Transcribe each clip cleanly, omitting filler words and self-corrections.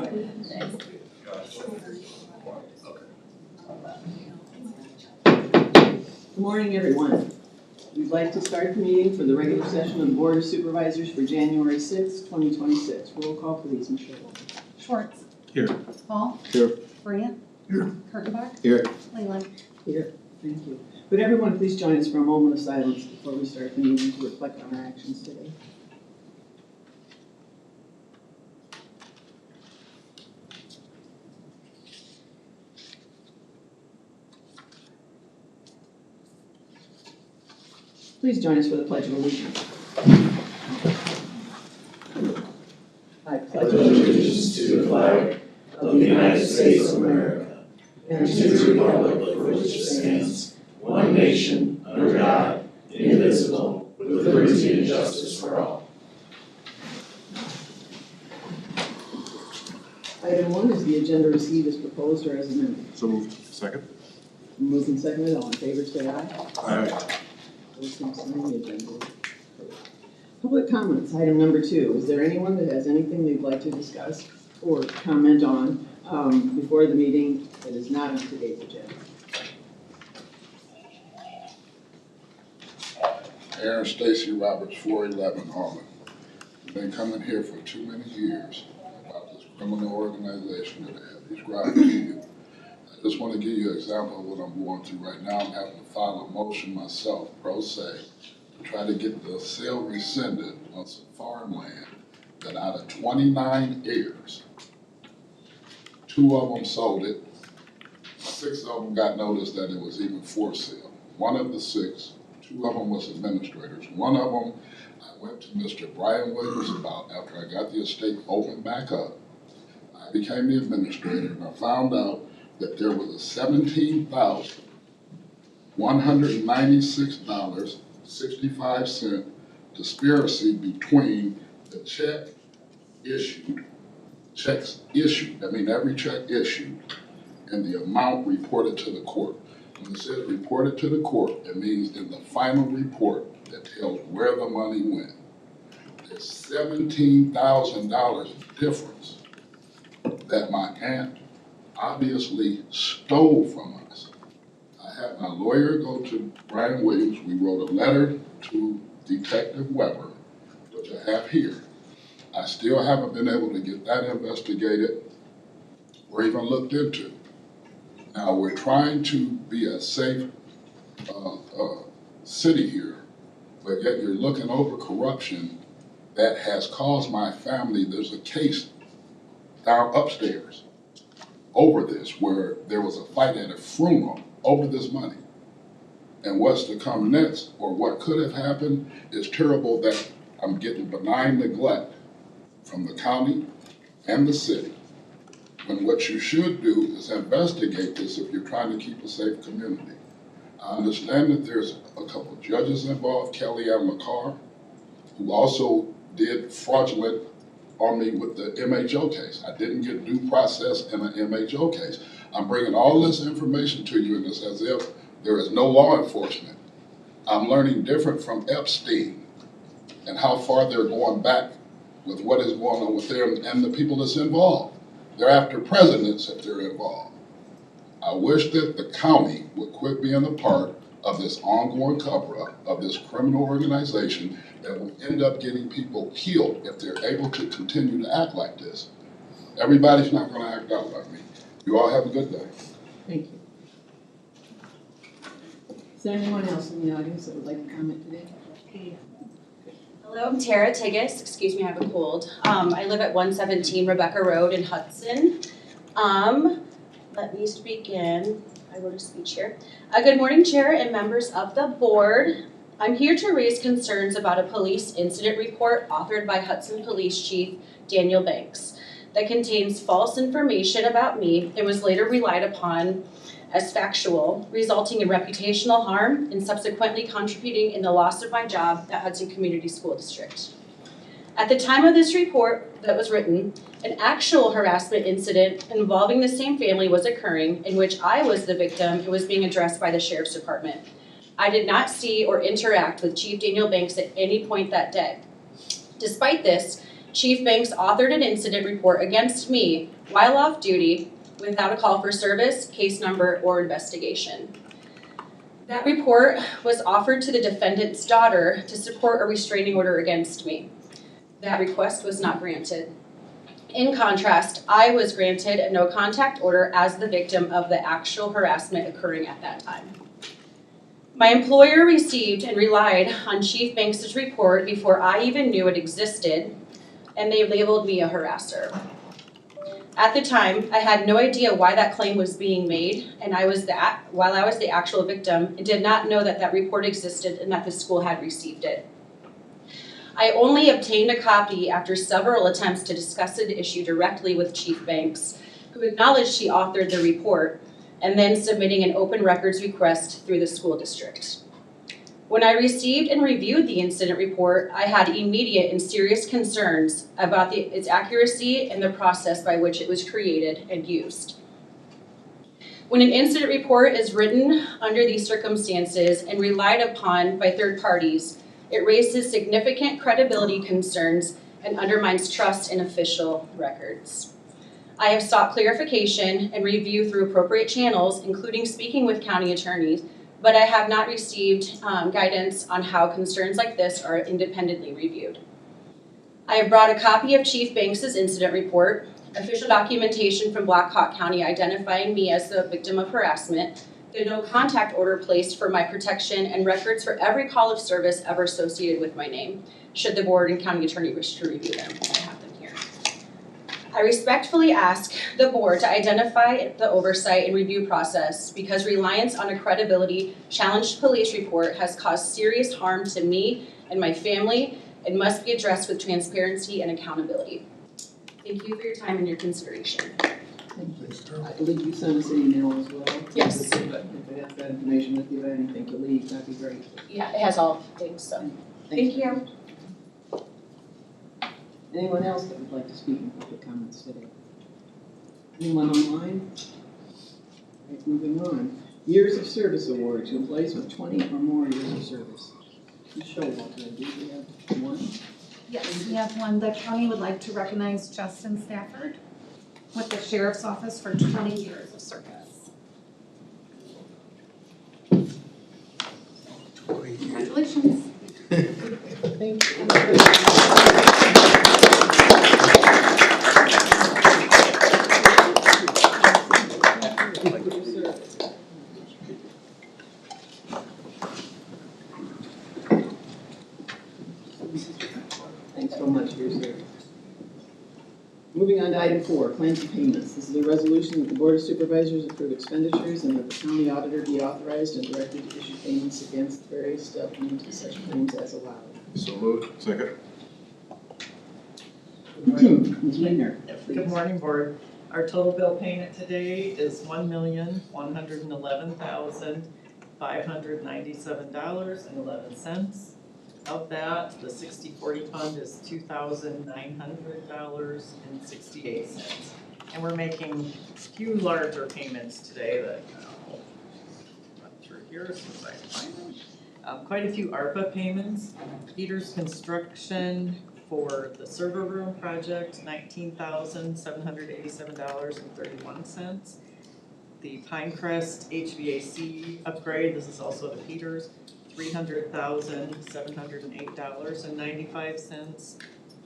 Good morning, everyone. We'd like to start the meeting for the regular session of the Board of Supervisors for January 6, 2026. Roll call, please, Michelle. Schwartz. Here. Paul. Here. Brandt. Here. Kurtenbach. Here. Leyland. Here. Thank you. Would everyone please join us for a moment of silence before we start the meeting to reflect on our actions today. Please join us for the Pledge of Allegiance. I pledge allegiance to the flag of the United States of America and to the republic for which it stands, one nation, under God, indivisible, with liberty and justice for all. Item 1 is the agenda received as proposed or as amended. So moved. Second. Moved and seconded. All in favor, say aye. Aye. Public comments, item number 2. Is there anyone that has anything they'd like to discuss or comment on before the meeting that is not on today's agenda? Aaron Stacy Roberts, 411 Harlan. Been coming here for too many years about this criminal organization that I have described to you. I just want to give you an example of what I'm going through right now. I'm having to file a motion myself, pro se, to try to get the sale rescinded on some farmland that out of 29 heirs, 2 of them sold it, 6 of them got notice that it was even for sale. 1 of the 6, 2 of them was administrators. 1 of them, I went to Mr. Brian Williams about after I got the estate opened back up. I became the administrator and I found out that there was a $17,196.65 conspiracy between the checks issued, I mean every check issued, and the amount reported to the court. When it says reported to the court, it means in the final report that tells where the money went. There's $17,000 difference that my aunt obviously stole from us. I had my lawyer go to Brian Williams. We wrote a letter to Detective Weber, which I have here. I still haven't been able to get that investigated or even looked into. Now, we're trying to be a safe city here, but yet you're looking over corruption that has caused my family. There's a case down upstairs over this, where there was a fight at a funeral over this money. And what's to come next, or what could have happened, is terrible that I'm getting benign neglect from the county and the city. When what you should do is investigate this if you're trying to keep a safe community. I understand that there's a couple of judges involved, Kelly and McCarr, who also did fraudulent on me with the MHO case. I didn't get due process in an MHO case. I'm bringing all this information to you, and it's as if there is no law enforcement. I'm learning different from Epstein and how far they're going back with what is going on with them and the people that's involved. They're after presidents if they're involved. I wish that the county would quit being a part of this ongoing cover-up of this criminal organization that will end up getting people killed if they're able to continue to act like this. Everybody's not going to act out like me. You all have a good day. Thank you. Is there anyone else in the audience that would like to comment today? Hello, I'm Tara Tiggis. Excuse me, I have a cold. I live at 117 Rebecca Road in Hudson. Let me begin. I wrote a speech here. Good morning, Chair and members of the board. I'm here to raise concerns about a police incident report authored by Hudson Police Chief Daniel Banks that contains false information about me and was later relied upon as factual, resulting in reputational harm and subsequently contributing in the loss of my job at Hudson Community School District. At the time of this report that was written, an actual harassment incident involving the same family was occurring in which I was the victim and was being addressed by the Sheriff's Department. I did not see or interact with Chief Daniel Banks at any point that day. Despite this, Chief Banks authored an incident report against me while off duty without a call for service, case number, or investigation. That report was offered to the defendant's daughter to support a restraining order against me. That request was not granted. In contrast, I was granted a no contact order as the victim of the actual harassment occurring at that time. My employer received and relied on Chief Banks' report before I even knew it existed, and they labeled me a harasser. At the time, I had no idea why that claim was being made, and while I was the actual victim, I did not know that that report existed and that the school had received it. I only obtained a copy after several attempts to discuss the issue directly with Chief Banks, who acknowledged she authored the report, and then submitting an open records request through the school district. When I received and reviewed the incident report, I had immediate and serious concerns about its accuracy and the process by which it was created and used. When an incident report is written under these circumstances and relied upon by third parties, it raises significant credibility concerns and undermines trust in official records. I have sought clarification and review through appropriate channels, including speaking with county attorneys, but I have not received guidance on how concerns like this are independently reviewed. I have brought a copy of Chief Banks' incident report, official documentation from Black Hawk County identifying me as the victim of harassment, the no contact order placed for my protection, and records for every call of service ever associated with my name, should the board and county attorney wish to review them. I have them here. I respectfully ask the board to identify the oversight and review process because reliance on a credibility challenged police report has caused serious harm to me and my family and must be addressed with transparency and accountability. Thank you for your time and your consideration. Thank you. I believe you sent us an email as well. Yes. If it has that information with you, anything to leave, that'd be great. Yeah, it has all things, so thank you. Anyone else that would like to speak in public comments today? Anyone online? Right, moving on. Years of Service Award to employees with 20 or more years of service. Michelle, do we have one? Yes, we have one. The county would like to recognize Justin Stafford with the Sheriff's Office for 20 years of service. Congratulations. Thank you. Thanks so much for your service. Moving on to item 4, claims and payments. This is a resolution that the Board of Supervisors approve expenditures and that the county auditor be authorized and directed to issue payments against various supplements to such claims as allowed. So moved. Second. Ms. Wagner, please. Good morning, Board. Our total bill payment today is $1,111,597.11. Of that, the 60/40 fund is $2,900.68. And we're making a few larger payments today that I'll run through here as soon as I find them. Quite a few ARPA payments. Peters Construction for the server room project, $19,787.31. The Pinecrest HVAC upgrade, this is also the Peters, $300,708.95.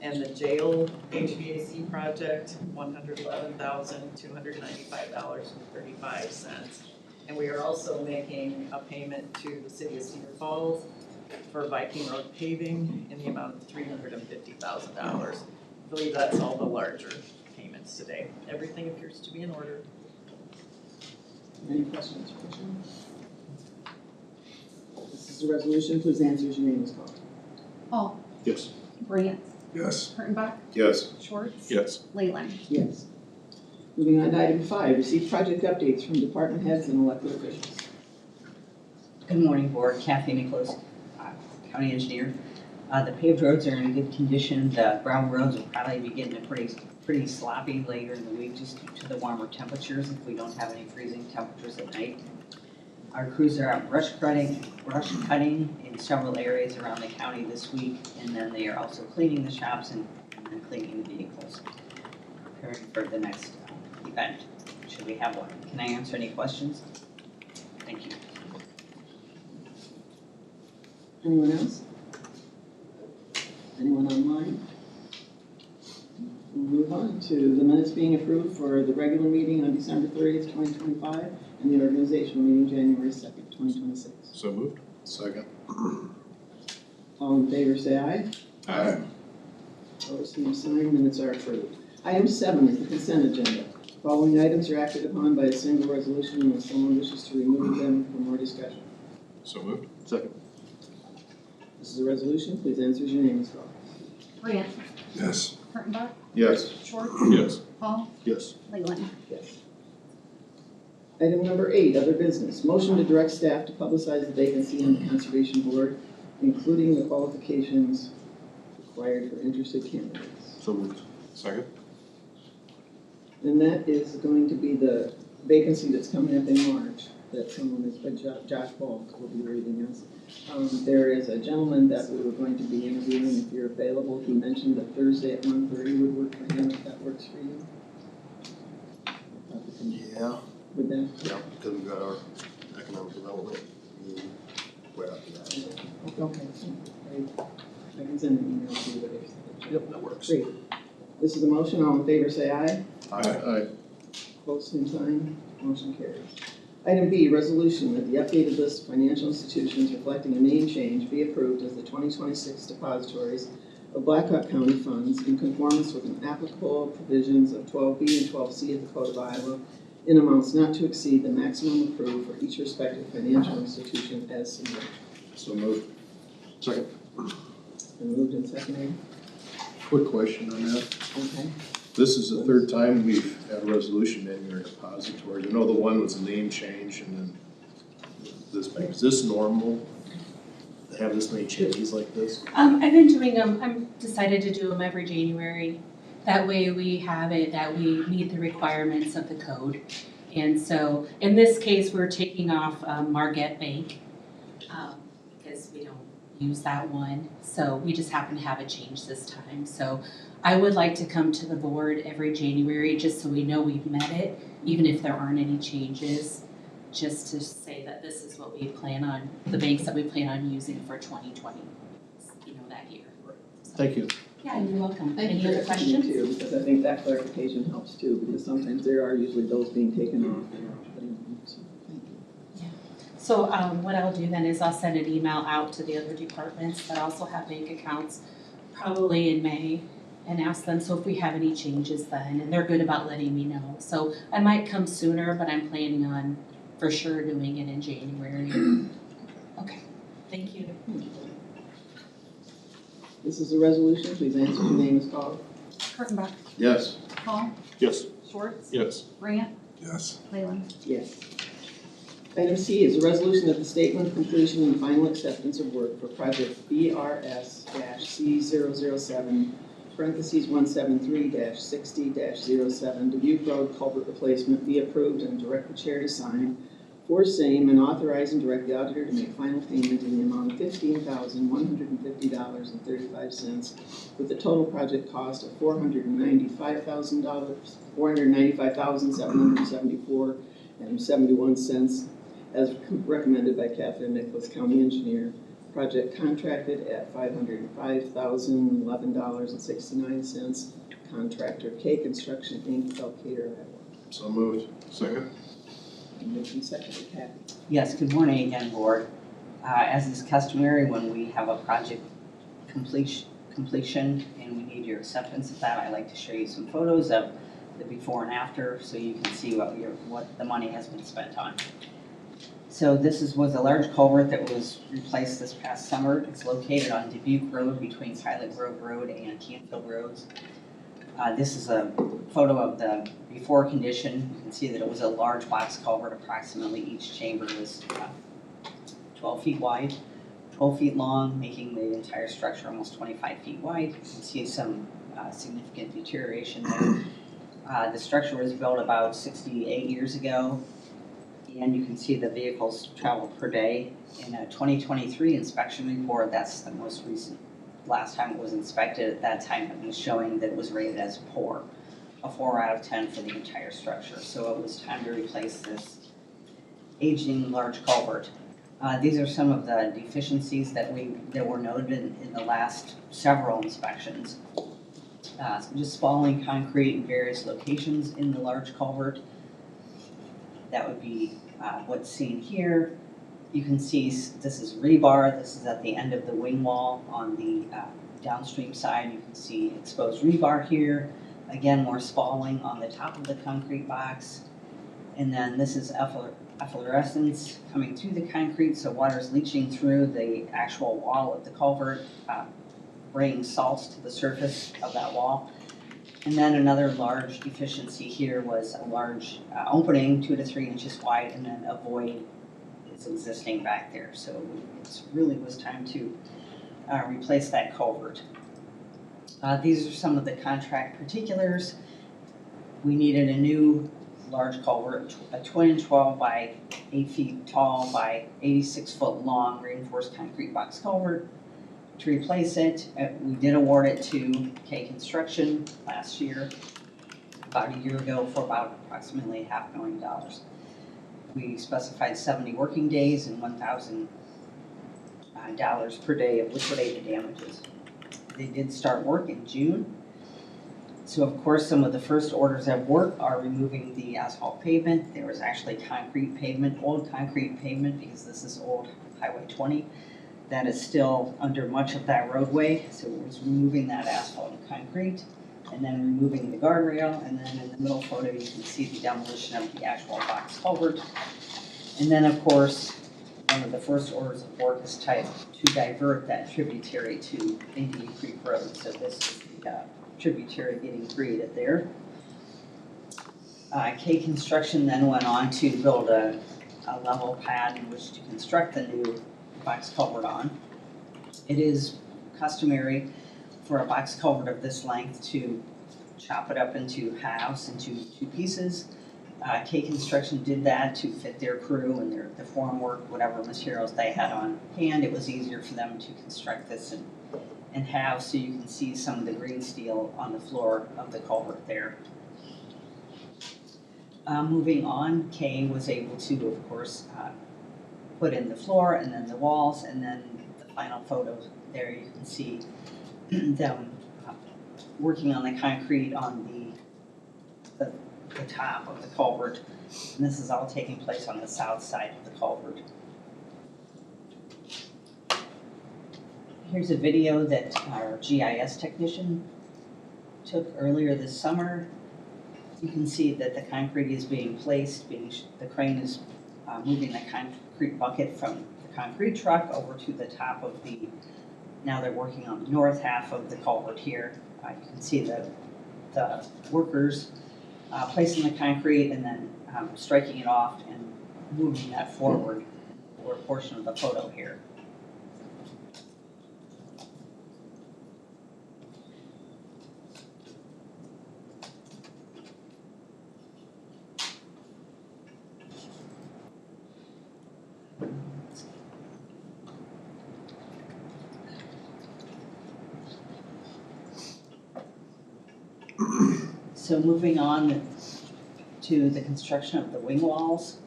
And the jail HVAC project, $111,295.35. And we are also making a payment to the city of Cedar Falls for Viking Road paving in the amount of $350,000. I believe that's all the larger payments today. Everything appears to be in order. Any questions for Michelle? This is a resolution. Please answer as your name is called. Hall. Yes. Brandt. Yes. Kurttenbach. Yes. Schwartz. Yes. Leyland. Yes. Moving on to item 5, receive project updates from department heads and elected officials. Good morning, Board. Kathy Nicholas, County Engineer. The paved roads are in good condition. The gravel roads will probably be getting pretty sloppy later in the week just due to the warmer temperatures if we don't have any freezing temperatures at night. Our crews are out brush cutting in several areas around the county this week, and then they are also cleaning the shops and and then cleaning the vehicles, preparing for the next event, should we have one. Can I answer any questions? Thank you. Anyone else? Anyone online? We'll move on to the minutes being approved for the regular meeting on December 30th, 2025, and the organizational meeting January 2nd, 2026. So moved. Second. All in favor, say aye. Aye. Opposed, same sign, minutes are approved. Item 7 is the consent agenda. Following items are acted upon by a single resolution unless someone wishes to remove them for more discussion. So moved. Second. This is a resolution, please answer as your name is called. Grant, Yes. Kurttenbach, Yes. Schwartz, Yes. Paul, Yes. Leyland. Yes. Item number 8, other business. Motion to direct staff to publicize the vacancy on the Conservation Board, including the qualifications required for interested candidates. So moved. Second. And that is going to be the vacancy that's coming up in March, that someone is, Josh Balk will be reading us. There is a gentleman that we were going to be interviewing, if you're available. He mentioned that Thursday at 1:30 would work for him, if that works for you. Yeah, Would that? yeah, because we've got our economic development meeting right after that, so. Okay, great. I can send an email to you, but if. Yep, that works. Great. This is a motion, all in favor say aye. Aye. Opposed, same sign, motion carries. Item B, resolution that the updated list of financial institutions reflecting a name change be approved as the 2026 depositories of Blackhawk County funds in conformance with an applicable provisions of 12B and 12C of the Code of Iowa in amounts not to exceed the maximum approved for each respective financial institution as submitted. So moved. Second. Been moved and seconded. Quick question on that. Okay. This is the third time we've had a resolution naming our depositories. I know the one was a name change and then this, is this normal to have this many changes like this? I've been doing them, I'm decided to do them every January. That way we have it, that we meet the requirements of the code. And so, in this case, we're taking off Margate Bank, because we don't use that one. So we just happen to have a change this time. So I would like to come to the board every January, just so we know we've met it, even if there aren't any changes, just to say that this is what we plan on, the banks that we plan on using for 2020, that year. Thank you. Yeah, you're welcome. Thank you Any for other explaining questions? too, because I think that clarification helps too, because sometimes there are usually those being taken off. So, thank you. So what I'll do then is I'll send an email out to the other departments that also have bank accounts, probably in May, and ask them, so if we have any changes then, and they're good about letting me know. So I might come sooner, but I'm planning on for sure doing it in January. Okay, thank you. This is a resolution, please answer your name is called. Kurttenbach, Yes. Paul, Yes. Schwartz, Yes. Grant, Yes. Leyland. Yes. Item C is a resolution that the statement of completion and final acceptance of work for project BRS-C007, parentheses 173-60-07, Dubuque Road culvert replacement be approved and direct the chair to sign for same and authorize and direct the auditor to make final payment in the amount of $15,150.35 with a total project cost of $495,774.71 as recommended by Catherine Nicholas, County Engineer. Project contracted at $505,011.69. Contractor K Construction Inc., Elkader, Iowa. So moved. Second. Motion seconded, Kathy. Yes, good morning again, board. As is customary, when we have a project completion and we need your acceptance of that, I'd like to show you some photos of the before and after so you can see what the money has been spent on. So this was a large culvert that was replaced this past summer. It's located on Dubuque Road between Pilot Grove Road and Canfield Roads. This is a photo of the before condition. You can see that it was a large box culvert. Approximately each chamber was 12 feet wide, 12 feet long, making the entire structure almost 25 feet wide. You can see some significant deterioration there. The structure was built about 68 years ago, and you can see the vehicles travel per day. In a 2023 inspection report, that's the most recent last time it was inspected, at that time it was showing that it was rated as poor, a 4 out of 10 for the entire structure. So it was time to replace this aging large culvert. These are some of the deficiencies that were noted in the last several inspections. Just falling concrete in various locations in the large culvert. That would be what's seen here. You can see this is rebar. This is at the end of the wing wall on the downstream side. You can see exposed rebar here. Again, more spalling on the top of the concrete box. And then this is efflorescence coming through the concrete, so water's leaching through the actual wall of the culvert, bringing salts to the surface of that wall. And then another large deficiency here was a large opening, 2 to 3 inches wide, and then a void is existing back there. So it really was time to replace that culvert. These are some of the contract particulars. We needed a new large culvert, a twin 12 by 8 feet tall by 86 foot long reinforced concrete box culvert. To replace it, we did award it to K Construction last year, about a year ago, for about approximately $500,000. We specified 70 working days and $1,000 per day of liquidated damages. They did start work in June. So of course, some of the first orders of work are removing the asphalt pavement. There was actually concrete pavement, old concrete pavement, because this is old Highway 20. That is still under much of that roadway. So it was removing that asphalt and concrete, and then removing the guardrail. And then in the middle photo, you can see the demolition of the actual box culvert. And then of course, one of the first orders of work is to divert that tributary to Indian Creek Road. So this is the tributary getting created there. K Construction then went on to build a level pad in which to construct the new box culvert on. It is customary for a box culvert of this length to chop it up into halves, into 2 pieces. K Construction did that to fit their crew and the formwork, whatever materials they had on hand. It was easier for them to construct this in halves, so you can see some of the green steel on the floor of the culvert there. Moving on, K was able to, of course, put in the floor and then the walls, and then the final photo there you can see them working on the concrete on the top of the culvert. And this is all taking place on the south side of the culvert. Here's a video that our GIS technician took earlier this summer. You can see that the concrete is being placed, the crane is moving the concrete bucket from the concrete truck over to the top of now they're working on the north half of the culvert here. You can see the workers placing the concrete and then striking it off and moving that forward, or a portion of the photo here. So moving on to the construction of the wing walls.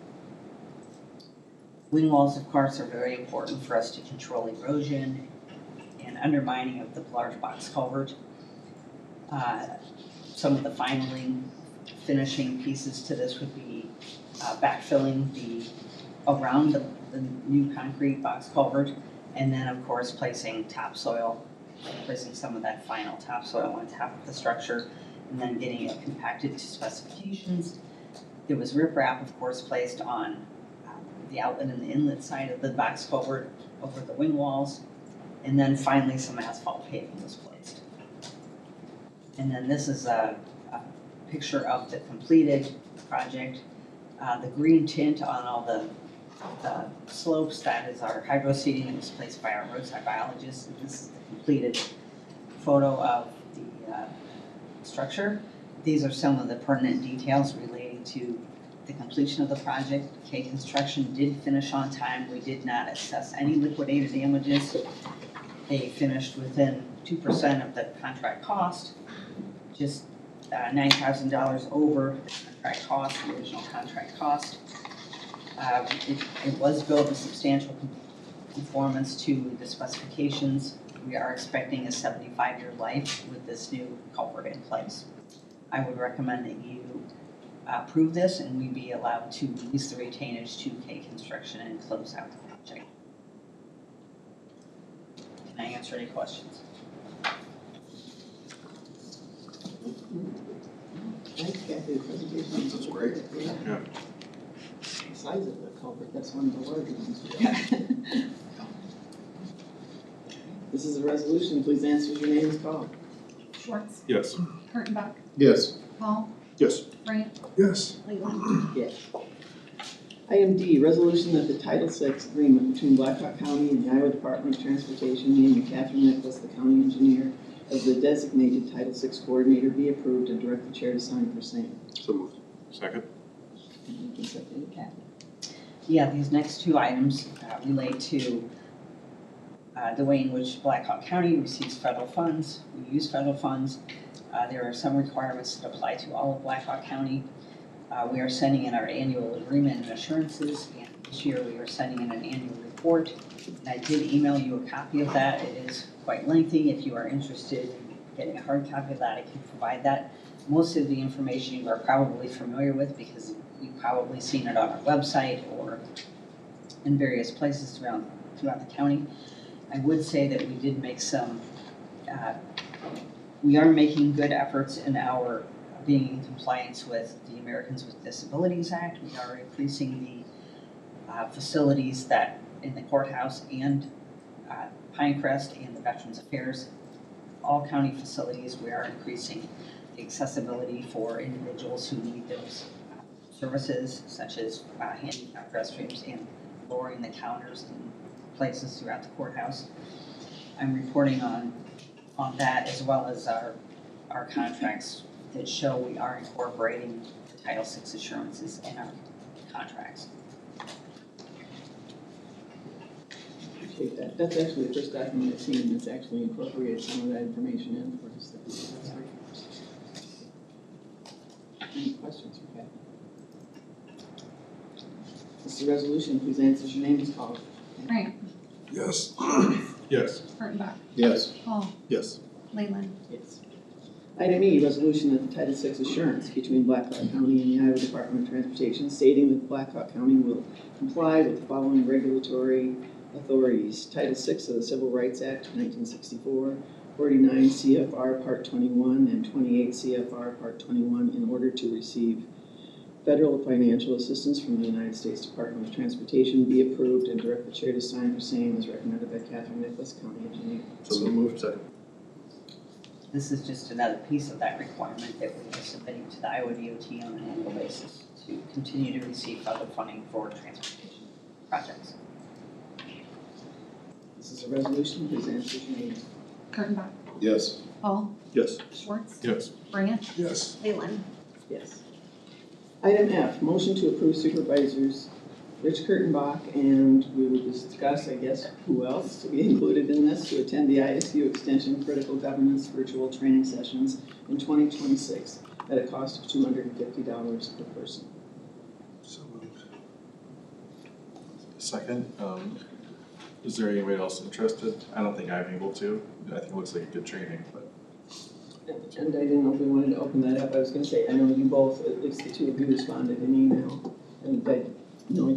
Wing walls, of course, are very important for us to control erosion and undermining of the large box culvert. Some of the finishing pieces to this would be backfilling around the new concrete box culvert, and then of course placing topsoil, placing some of that final topsoil on top of the structure, and then getting it compacted to specifications. There was riprap, of course, placed on the outlet and the inlet side of the box culvert over the wing walls, and then finally some asphalt paving was placed. And then this is a picture of the completed project. The green tint on all the slopes, that is our hydro seeding that was placed by our roadside biologist. And this is the completed photo of the structure. These are some of the pertinent details relating to the completion of the project. K Construction did finish on time. We did not assess any liquidated damages. They finished within 2% of the contract cost, just $9,000 over the contract cost, the original contract cost. It was built in substantial conformance to the specifications. We are expecting a 75-year life with this new culvert in place. I would recommend that you approve this and we be allowed to release the retainage to K Construction and close out the project. Can I answer any questions? Thanks, Kathy, the presentation. That's great. Yeah. The size of the culvert, that's one of the larger ones we got. This is a resolution, please answer as your name is called. Schwartz, Yes. Kurttenbach, Yes. Paul, Yes. Grant, Yes. Leland. Yes. Item D, resolution that the Title VI agreement between Blackhawk County and the Iowa Department of Transportation naming Catherine Nicholas, the county engineer, as the designated Title VI coordinator be approved and direct the chair to sign for same. So moved. Second. You can second it, Kathy. Yeah, these next two items relate to the way in which Blackhawk County receives federal funds. We use federal funds. There are some requirements that apply to all of Blackhawk County. We are sending in our annual agreement and assurances, and this year we are sending in an annual report. And I did email you a copy of that. It is quite lengthy. If you are interested in getting a hard copy of that, I can provide that. Most of the information you are probably familiar with because you've probably seen it on our website or in various places throughout the county. I would say that we did make some, we are making good efforts in our being in compliance with the Americans with Disabilities Act. We are increasing the facilities that in the courthouse and Pinecrest and the Veterans Affairs, all county facilities, we are increasing the accessibility for individuals who need those services, such as handicap restrooms and lowering the counters in places throughout the courthouse. I'm reporting on that as well as our contracts that show we are incorporating the Title VI assurances in our contracts. Appreciate that. That's actually the first document I've seen that's actually incorporated some of that information in for us. That's great. Any questions for Kathy? This is a resolution, please answer as your name is called. Grant, Yes. Yes. Kurttenbach, Yes. Paul, Yes. Leland. Yes. Item E, resolution that the Title VI assurance between Blackhawk County and the Iowa Department of Transportation stating that Blackhawk County will comply with the following regulatory authorities. Title VI of the Civil Rights Act of 1964, 49 CFR Part 21, and 28 CFR Part 21 in order to receive federal financial assistance from the United States Department of Transportation be approved and direct the chair to sign for same as recommended by Catherine Nicholas, County Engineer. So moved. Second. This is just another piece of that requirement that we are submitting to the Iowa DOT on an annual basis to continue to receive federal funding for transportation projects. This is a resolution, please answer your name. Kurttenbach, Yes. Paul, Yes. Schwartz, Yes. Grant, Yes. Leland. Yes. Item F, motion to approve supervisors Rich Kurtenbach, and we will discuss, I guess, who else to be included in this, to attend the ISU Extension Critical Governance Virtual Training Sessions in 2026 at a cost of $250 per person. So moved. Second, is there anybody else interested? I don't think I'm able to. I think it looks like a good training, but. And I didn't know if we wanted to open that up. I was gonna say, I know you both, at least the two of you responded in email. And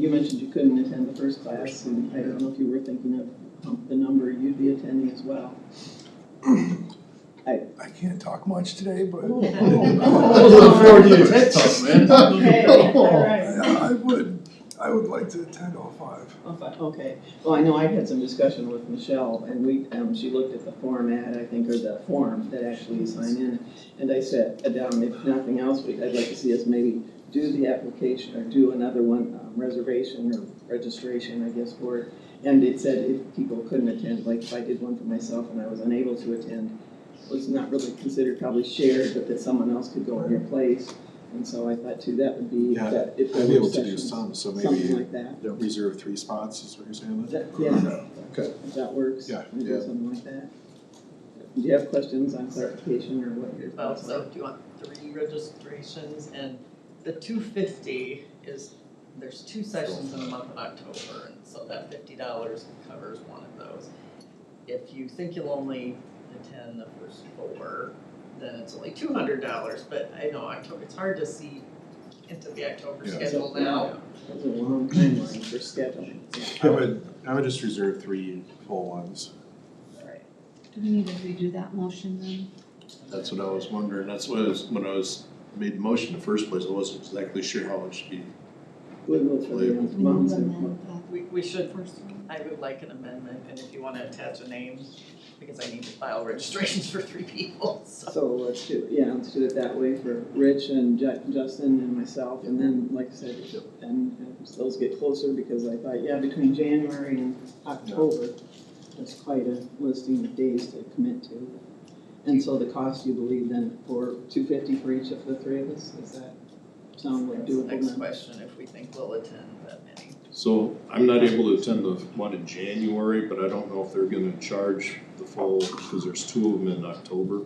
you mentioned you couldn't attend the first class, and I don't know if you were thinking of the number you'd be attending as well. I can't talk much today, but That's tough, man. Okay, all right. I would like to attend all five. Okay, well, I know I had some discussion with Michelle, and she looked at the format, I think, or the form that actually you sign in, and I said, if nothing else, I'd like to see us maybe do the application, or do another one, reservation or registration, I guess, for it. And it said if people couldn't attend, like if I did one for myself and I was unable to attend, it was not really considered probably shared, but that someone else could go in your place. And so I thought too, that would be, Yeah, that if there I'd be were able to do sessions, some, so something maybe like that. reserve 3 spots is what you're saying then? Yeah, Okay. if that works. Yeah, Maybe yeah. something like that. Do you have questions on clarification or what your Well, thoughts so are? do you want 3 registrations? And the 250 is, there's 2 sessions in the month of October, and so that $50 covers one of those. If you think you'll only attend the first 4, then it's only $200, but I know October, it's hard to see into the October Yeah. schedule now. That's a long timeline for scheduling. I would just reserve 3 full ones. Do we need to redo that motion then? That's what I was wondering, that's what I was, when I was, made the motion in the first place, I wasn't exactly sure how it should be. We'll go for the We need months to and amend We should, that first one. I would like an amendment, and if you wanna attach a name, because I need to file registrations for 3 people, so. so let's do it that way for Rich and Justin and myself, and then, like I said, and as those get closer, because I thought, between January and October, that's quite a listing of days to commit to. And so the cost, you believe then for $250 for each of the 3 of us, does that sound like That's the doable next then? question, if we think we'll attend that many. So I'm not able to attend the one in January, but I don't know if they're gonna charge the full, because there's 2 of them in October.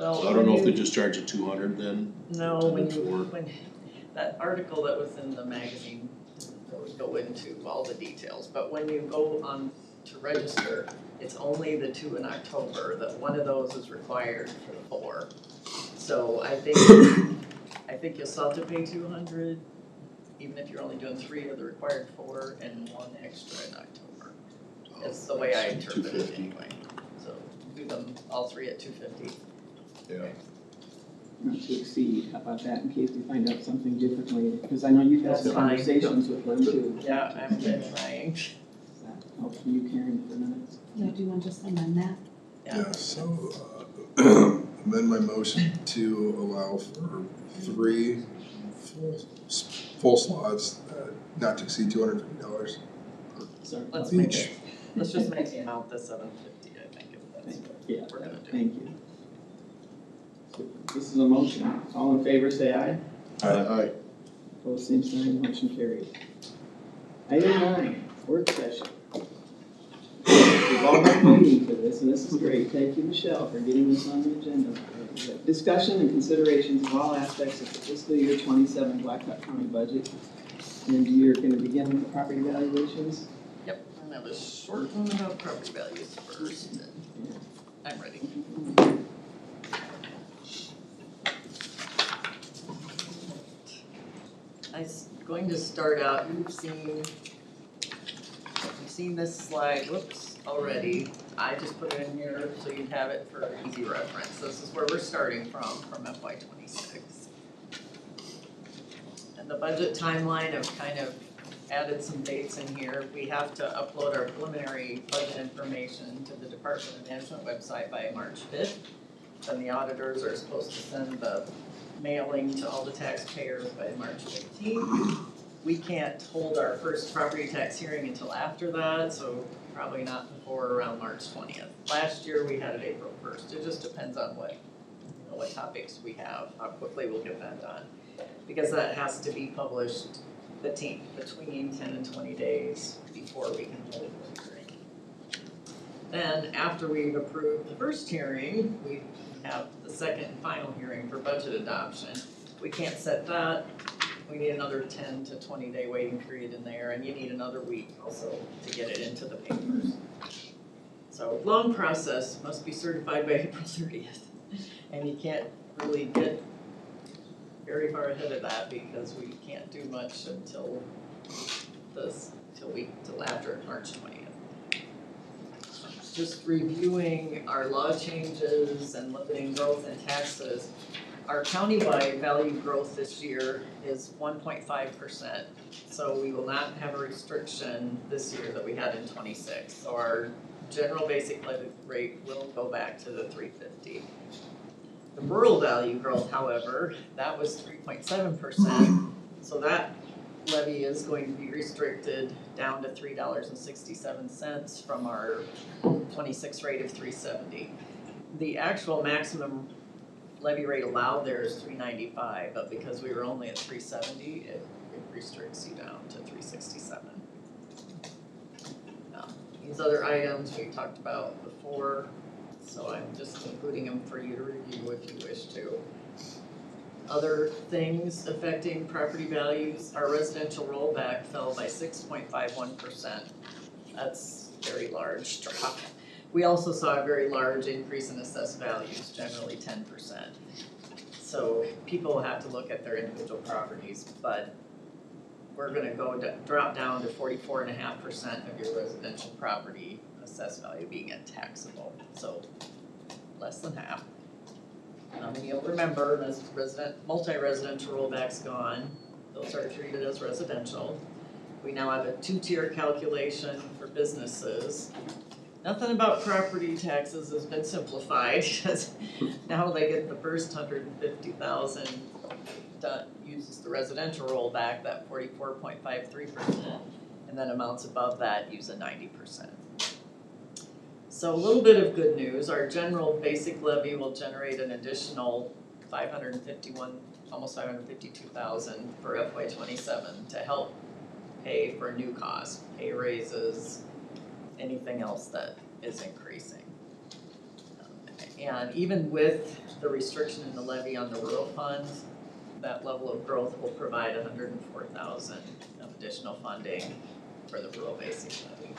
Well, So I don't know if they just charge a 200 then. No, when you, For- when, that article that was in the magazine doesn't really go into all the details, but when you go on to register, it's only the 2 in October, that one of those is required for the 4. So I think you'll still have to pay 200, even if you're only doing 3 of the required 4 and 1 extra in October. That's the way I interpret it 250. anyway. So do them all 3 at 250. Yeah. Not to exceed, how about that, in case we find out something differently, because I know you've had some That's fine. conversations with them too. Yeah, I'm been trying. Does that help you, Karen, for minutes? Yeah, do you want to just amend that? Yeah. So, amend my motion to allow for 3 full slots, not to exceed $250 Sorry. Let's make each. it, let's just make the amount the 750, I think, if that's Yeah, what we're gonna do. thank you. So this is a motion, all in favor, say aye. Aye. Opposed, same sign, motion carried. Item 9, work session. We've all been waiting for this, and this is great. Thank you, Michelle, for getting this on the agenda. Discussion and considerations of all aspects of the fiscal year 27 Blackhawk County budget. And you're gonna begin with the property valuations? Yep, I'm gonna have a short one about property values first, and I'm ready. I'm going to start out, you've seen this slide, whoops, already. I just put it in here so you'd have it for easy reference. This is where we're starting from FY '26. And the budget timeline, I've kind of added some dates in here. We have to upload our preliminary budget information to the Department of Management website by March 5th. Then the auditors are supposed to send the mailing to all the taxpayers by March 15th. We can't hold our first property tax hearing until after that, so probably not before around March 20th. Last year, we had it April 1st. It just depends on what topics we have, how quickly we'll get that done. Because that has to be published between 10 and 20 days before we can hold the hearing. Then, after we've approved the first hearing, we have the second and final hearing for budget adoption. We can't set that. We need another 10 to 20 day waiting period in there, and you need another week also to get it into the papers. So, long process, must be certified by April 30th. And you can't really get very far ahead of that because we can't do much until after March 20th. Just reviewing our law changes and limiting growth in taxes. Our countywide value growth this year is 1.5%. So we will not have a restriction this year that we had in '26. So our general basic levy rate will go back to the 350. The rural value growth, however, that was 3.7%. So that levy is going to be restricted down to $3.67 from our '26 rate of $3.70. The actual maximum levy rate allowed there is 395, but because we were only at 370, it restricts you down to 367. These other items we talked about before, so I'm just including them for you to review if you wish to. Other things affecting property values, our residential rollback fell by 6.51%. That's a very large drop. We also saw a very large increase in assessed values, generally 10%. So people have to look at their individual properties, but we're gonna drop down to 44.5% of your residential property assessed value being taxable, so less than half. And you'll remember, as multi-residential rollback's gone, those are treated as residential. We now have a two-tier calculation for businesses. Nothing about property taxes has been simplified, because now they get the first 150,000 uses the residential rollback, that 44.53%, and then amounts above that use a 90%. So a little bit of good news, our general basic levy will generate an additional almost 552,000 for FY27 to help pay for new costs, pay raises, anything else that is increasing. And even with the restriction in the levy on the rural funds, that level of growth will provide 104,000 of additional funding for the rural basic levy.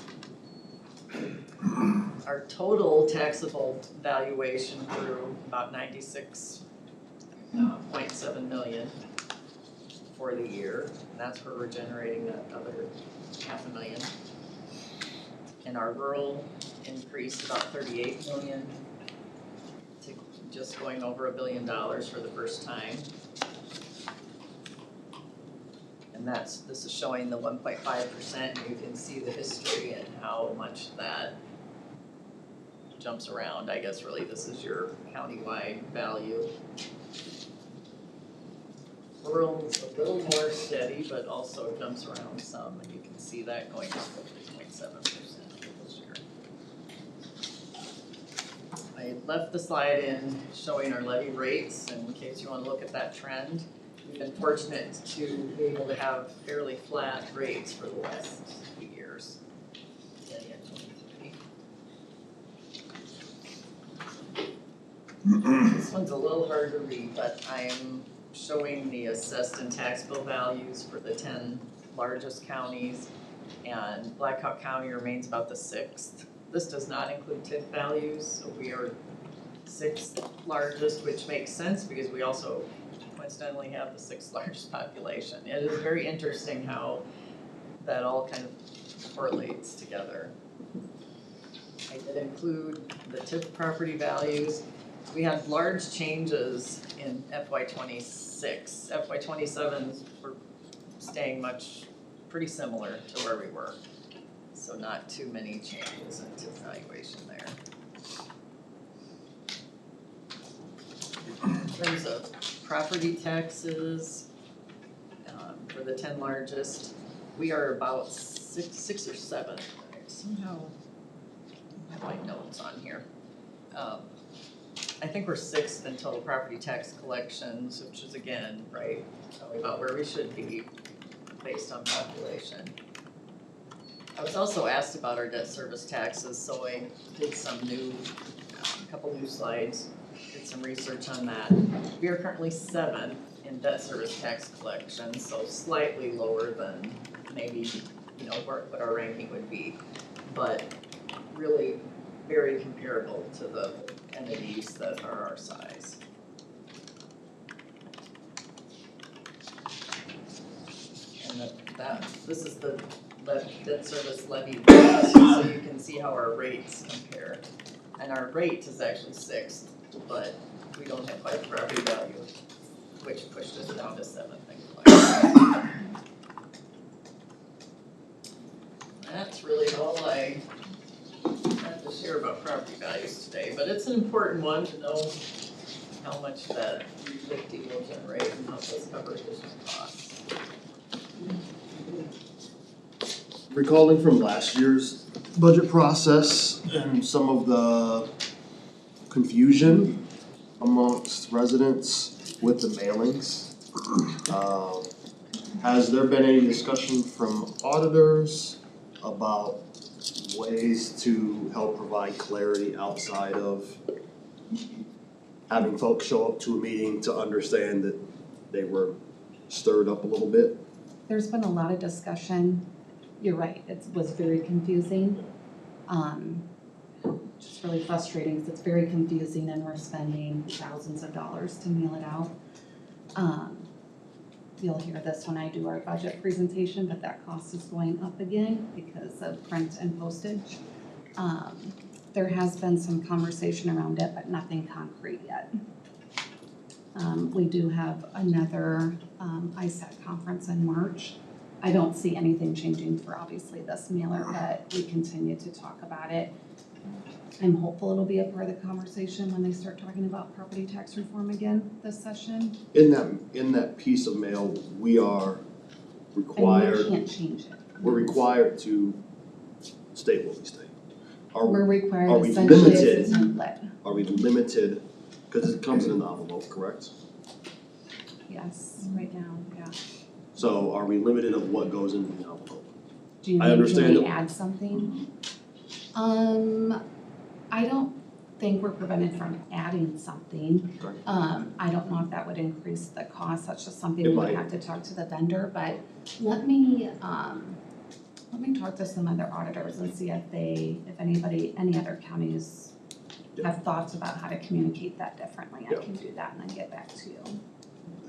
Our total taxable valuation grew about 96.7 million for the year, and that's where we're generating that other 500,000. And our rural increased about 38 million to just going over $1 billion for the first time. And this is showing the 1.5%, you can see the history and how much that jumps around. I guess really this is your countywide value. Rural is a little more steady, but also jumps around some, and you can see that going to 3.7% this year. I left the slide in showing our levy rates, and in case you want to look at that trend. We've been fortunate to be able to have fairly flat rates for the last few years. This one's a little hard to read, but I am showing the assessed and tax bill values for the 10 largest counties, and Blackhawk County remains about the 6th. This does not include TIF values, so we are 6th largest, which makes sense because we also coincidentally have the 6th largest population. It is very interesting how that all kind of correlates together. I did include the TIF property values. We had large changes in FY26. FY27s were staying pretty similar to where we were. So not too many changes in TIF valuation there. In terms of property taxes, for the 10 largest, we are about six or seven. Somehow, I have my notes on here. I think we're 6th in total property tax collections, which is again, right, about where we should be based on population. I was also asked about our debt service taxes, so I did a couple new slides, did some research on that. We are currently 7th in debt service tax collections, so slightly lower than maybe, what our ranking would be, but really very comparable to the entities that are our size. And this is the debt service levy rate, so you can see how our rates compare. And our rate is actually 6th, but we don't have quite the property value, which pushed us down to 7th in collection. That's really all I have to share about property values today, but it's an important one to know how much that 350 will generate and how those cover additional costs. Recalling from last year's budget process and some of the confusion, amongst residents with the mailings. Has there been any discussion from auditors about ways to help provide clarity outside of having folks show up to a meeting to understand that they were stirred up a little bit? There's been a lot of discussion. You're right, it was very confusing. Just really frustrating because it's very confusing and we're spending thousands of dollars to mail it out. You'll hear this when I do our budget presentation, but that cost is going up again because of print and postage. There has been some conversation around it, but nothing concrete yet. We do have another ISAC conference in March. I don't see anything changing for obviously this mailer, but we continue to talk about it. I'm hopeful it'll be a part of the conversation when they start talking about property tax reform again this session. In that piece of mail, we are required. And we can't change it. We're required to state what we state. We're Are required we essentially as limited? a template. Are we limited, because it comes in an envelope, correct? Yes, right now, yeah. So are we limited of what goes into the envelope? Do you I mean, understand can we that- add something? I don't think we're prevented from adding something. Okay. I don't know if that would increase the cost, that's just something It we would might. have to talk to the vendor, but let me talk to some other auditors and see if any other counties have thoughts about how to communicate that differently. I Yeah. can do that and then get back to you.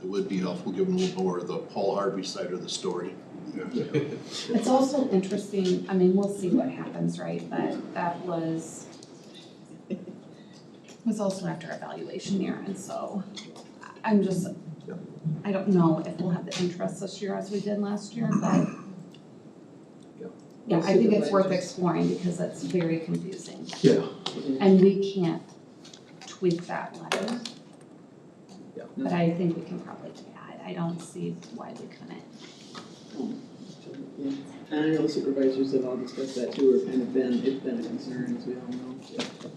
It would be helpful given a little more of the Paul Harvey side of the story. It's also interesting, I mean, we'll see what happens, right, but that was also after evaluation year, and so I'm just, I don't know if we'll have the interest this year as we did last year, but yeah, I think it's worth exploring because it's very confusing. Yeah. And we can't tweak that letter. Yeah. But I think we can probably add, I don't see why we couldn't. Yeah. And I know the supervisors have all discussed that too, or kind of it's been a concern, as we all know,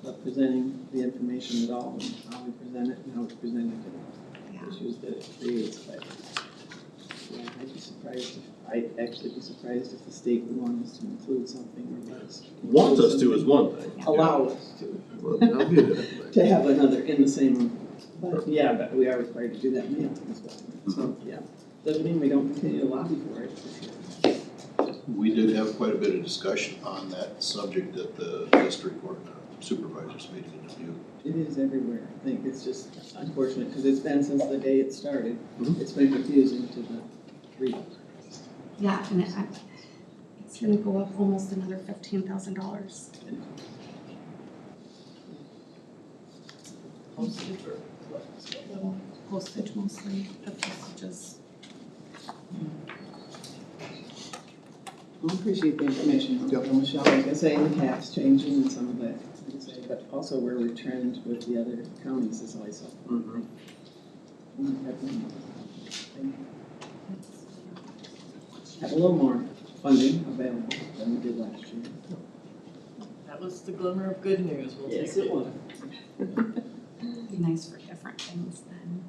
about presenting the information at all, and how we present it, and how it's presented, and the issues that it creates, but yeah, I'd actually be surprised if the state would want us to include something or let us. Want us to is one thing. Allow us to. Well, that'll be it. To have another in the same, but yeah, but we are required to do that in mailing as well, so, yeah. Doesn't mean we don't continue to lobby for it, for sure. We did have quite a bit of discussion on that subject at the district court supervisors meeting in Dubuque. It is everywhere, I think it's just unfortunate, because it's been since the day it started. Mhm. It's been confusing to the reader. Yeah, and it's gonna go up almost another $15,000. Postage mostly, the postages. I appreciate the information, Yep. Michelle, I was gonna say, in the caps changing and some of that, I would say, but also where we trend with the other counties is always helpful. Have a little more funding available than we did last year. That was the glimmer of good news, we'll take Yes, it. it was. Be nice for different things then.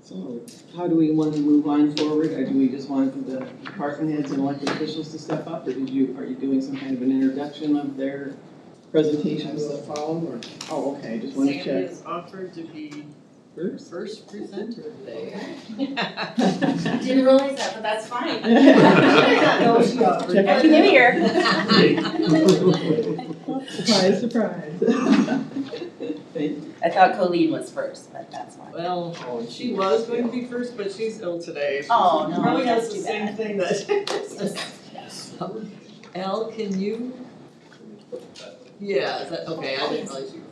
So, how do we want to move on forward, or do we just want the department heads and elected officials to step up, or are you doing some kind of an introduction of their presentations that follow, or? Oh, okay, I just want to Sandy check. has offered to be First? first presenter today. Didn't realize that, but that's fine. No, she offered. Check Happy New Year. Surprise, surprise. Thank you. I thought Colleen was first, but that's fine. Well, she was going to be first, but she's ill today. She Oh, no, probably has that's the too same bad. thing that. Al, can you? Yeah, is that, okay, I didn't realize you were.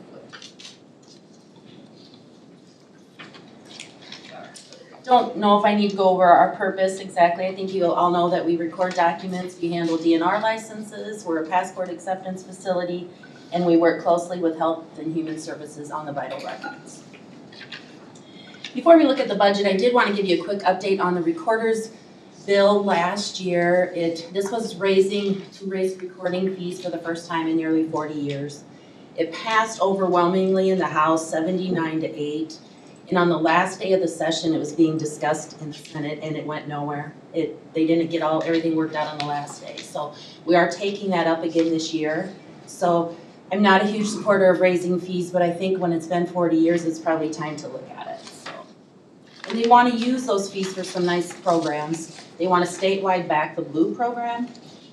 Don't know if I need to go over our purpose exactly. I think you all know that we record documents, we handle DNR licenses, we're a passport acceptance facility, and we work closely with Health and Human Services on the vital records. Before we look at the budget, I did want to give you a quick update on the recorder's bill last year. This was to raise recording fees for the first time in nearly 40 years. It passed overwhelmingly in the House, 79-8. And on the last day of the session, it was being discussed in the Senate and it went nowhere. They didn't get everything worked out on the last day. So we are taking that up again this year. So I'm not a huge supporter of raising fees, but I think when it's been 40 years, it's probably time to look at it, so. And they want to use those fees for some nice programs. They want a statewide Back the Blue program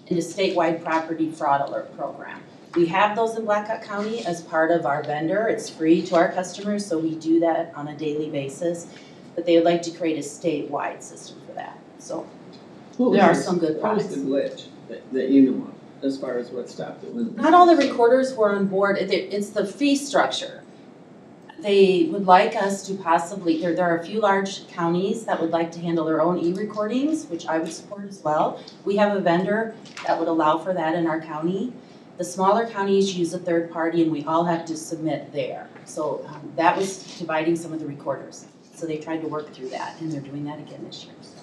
and a statewide property fraud alert program. We have those in Blackhawk County as part of our vendor. It's free to our customers, so we do that on a daily basis. But they would like to create a statewide system for that, so there are some good What was products. the glitch that you know of, as far as what stopped it? Not all the recorders were on board. It's the fee structure. They would like us to possibly, there are a few large counties that would like to handle their own e-recordings, which I would support as well. We have a vendor that would allow for that in our county. The smaller counties use a third party and we all have to submit there. So that was dividing some of the recorders. So they tried to work through that and they're doing that again this year. So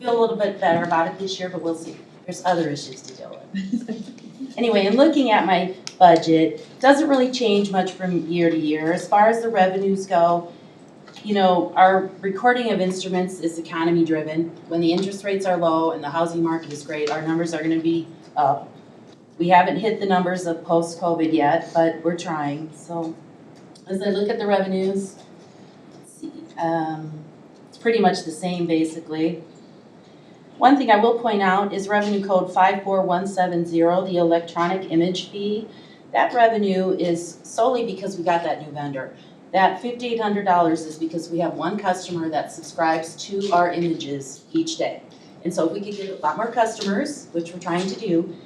feel a little bit better about it this year, but we'll see. There's other issues to deal with. Anyway, in looking at my budget, it doesn't really change much from year to year. As far as the revenues go, you know, our recording of instruments is economy driven. When the interest rates are low and the housing market is great, our numbers are gonna be up. We haven't hit the numbers of post-COVID yet, but we're trying. So as I look at the revenues, let's see, it's pretty much the same basically. One thing I will point out is revenue code 54170, the electronic image fee. That revenue is solely because we got that new vendor. That $5,800 is because we have one customer that subscribes to our images each day. And so if we could get a lot more customers, which we're trying to do,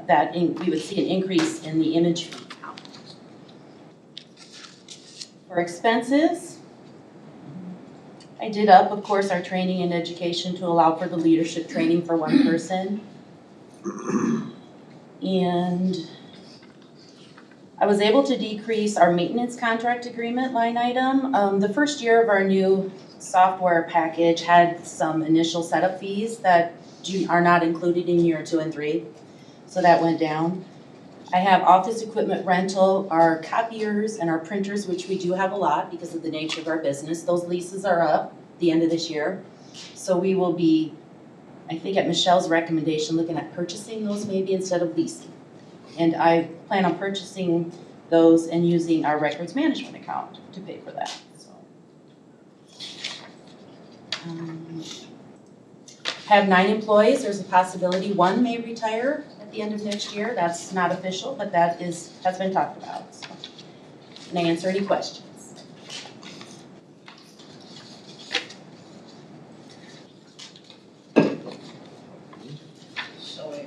we would see an increase in the image fee count. For expenses, I did up, of course, our training and education to allow for the leadership training for one person. And I was able to decrease our maintenance contract agreement line item. The first year of our new software package had some initial setup fees that are not included in year 2 and 3. So that went down. I have office equipment rental, our copiers and our printers, which we do have a lot because of the nature of our business. Those leases are up at the end of this year. So we will be, I think at Michelle's recommendation, looking at purchasing those maybe instead of leasing. And I plan on purchasing those and using our records management account to pay for that, so. Have 9 employees. There's a possibility 1 may retire at the end of next year. That's not official, but that has been talked about. So. Can I answer any questions?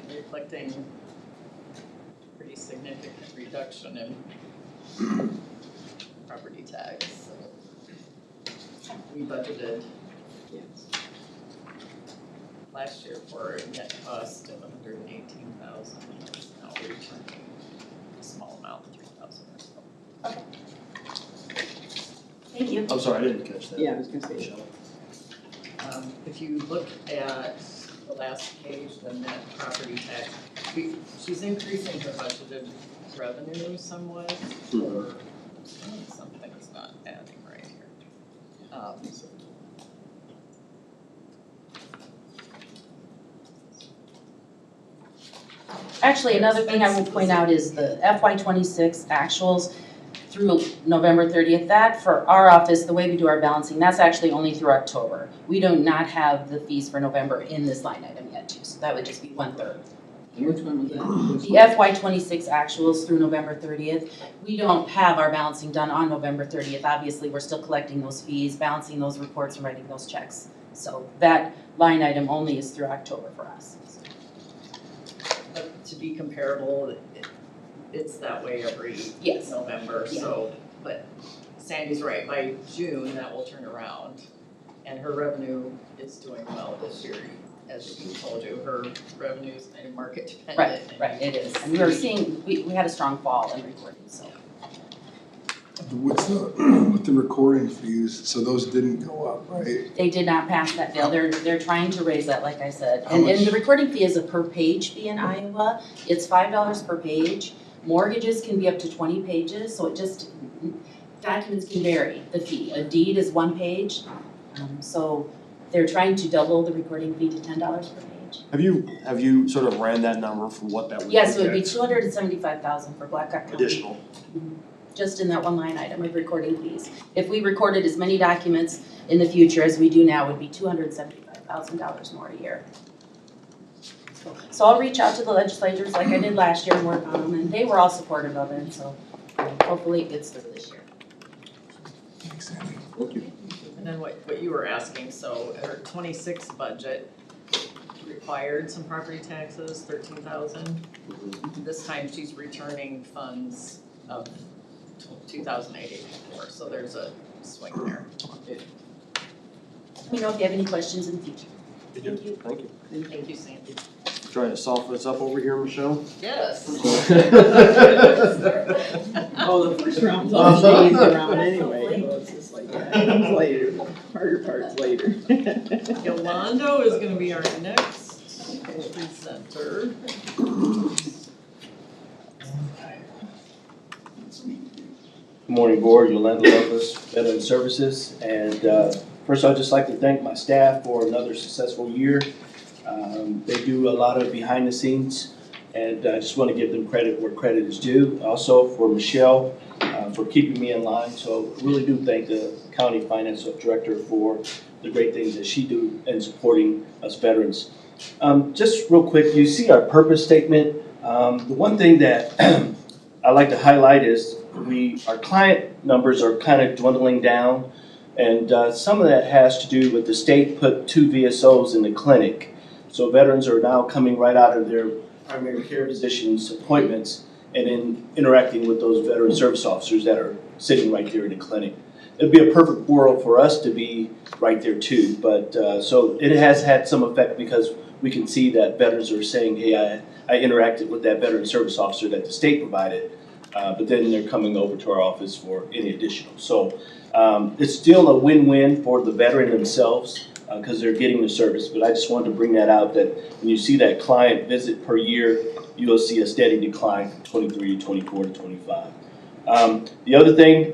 Reflecting pretty significant reduction in property tax. So we budgeted last year for a net cost of $118,000. Now we're returning a small amount, $3,000 or so. Okay. Thank you. I'm sorry, I didn't catch that. Yeah, I was gonna say. Michelle. If you look at the last page, the net property tax, she's increasing her budgeted revenue somewhat, or something's not adding right here. Actually, another thing I will point out is the FY26 actuals through November 30th. That for our office, the way we do our balancing, that's actually only through October. We do not have the fees for November in this line item yet too, so that would just be 1/3. And which one was that? The FY26 actuals through November 30th. We don't have our balancing done on November 30th. Obviously, we're still collecting those fees, balancing those reports and writing those checks. So that line item only is through October for us. But to be comparable, it's that way every Yes. November, so, but Sandy's right, by June, that will turn around. And her revenue is doing well this year, as she told you, her revenue is kind of market dependent. Right, it is. And we were seeing, we had a strong fall in recording, so. With the recording fees, so those didn't go up, right? They did not pass that bill. They're trying to raise that, like I said. How And much? the recording fee is a per page fee in Iowa. It's $5 per page. Mortgages can be up to 20 pages, so it just, documents can vary, the fee. A deed is 1 page, so they're trying to double the recording fee to $10 per page. Have you sort of ran that number for what that would be? Yes, it would be 275,000 for Blackhawk County. Additional. Just in that one line item of recording fees. If we recorded as many documents in the future as we do now, it would be $275,000 more a year. So I'll reach out to the legislators like I did last year and work on them, and they were all supportive of it, so hopefully it gets through this year. Thank you. And then what you were asking, so her 26 budget required some property taxes, 13,000. This time she's returning funds of 2,884, so there's a swing there. Let me know if you have any questions in the future. Thank you. Thank you. Thank you, Sandy. Trying to soften this up over here, Michelle? Yes. Oh, the first round's always the easy round anyway, so it's just like, that comes later, the harder part's later. Yolando is gonna be our next presenter. Good morning, Board. Yolanda Lovelace, Veteran Services. And first, I'd just like to thank my staff for another successful year. They do a lot of behind the scenes, and I just want to give them credit where credit is due. Also for Michelle for keeping me in line. So I really do thank the County Finance Director for the great things that she do in supporting us veterans. Just real quick, you see our purpose statement. The one thing that I like to highlight is our client numbers are kind of dwindling down, and some of that has to do with the state put 2 VSOs in the clinic. So veterans are now coming right out of their primary care physician's appointments and then interacting with those veteran service officers that are sitting right there in the clinic. It'd be a perfect world for us to be right there too, but so it has had some effect because we can see that veterans are saying, hey, I interacted with that veteran service officer that the state provided, but then they're coming over to our office for any additional. So it's still a win-win for the veteran themselves because they're getting the service, but I just wanted to bring that out that when you see that client visit per year, you will see a steady decline from 23 to 24 to 25. The other thing,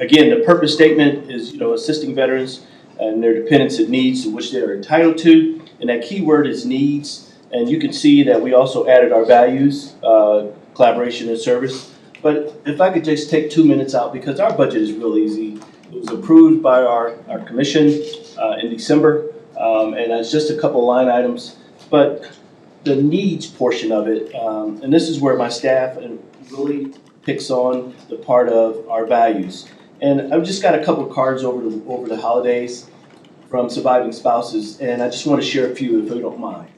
again, the purpose statement is, assisting veterans and their dependents and needs to which they are entitled to, and that key word is needs. And you can see that we also added our values, collaboration and service. But if I could just take 2 minutes out, because our budget is real easy. It was approved by our commission in December, and it's just a couple line items. But the needs portion of it, and this is where my staff really picks on the part of our values. And I've just got a couple of cards over the holidays from surviving spouses, and I just want to share a few if you don't mind.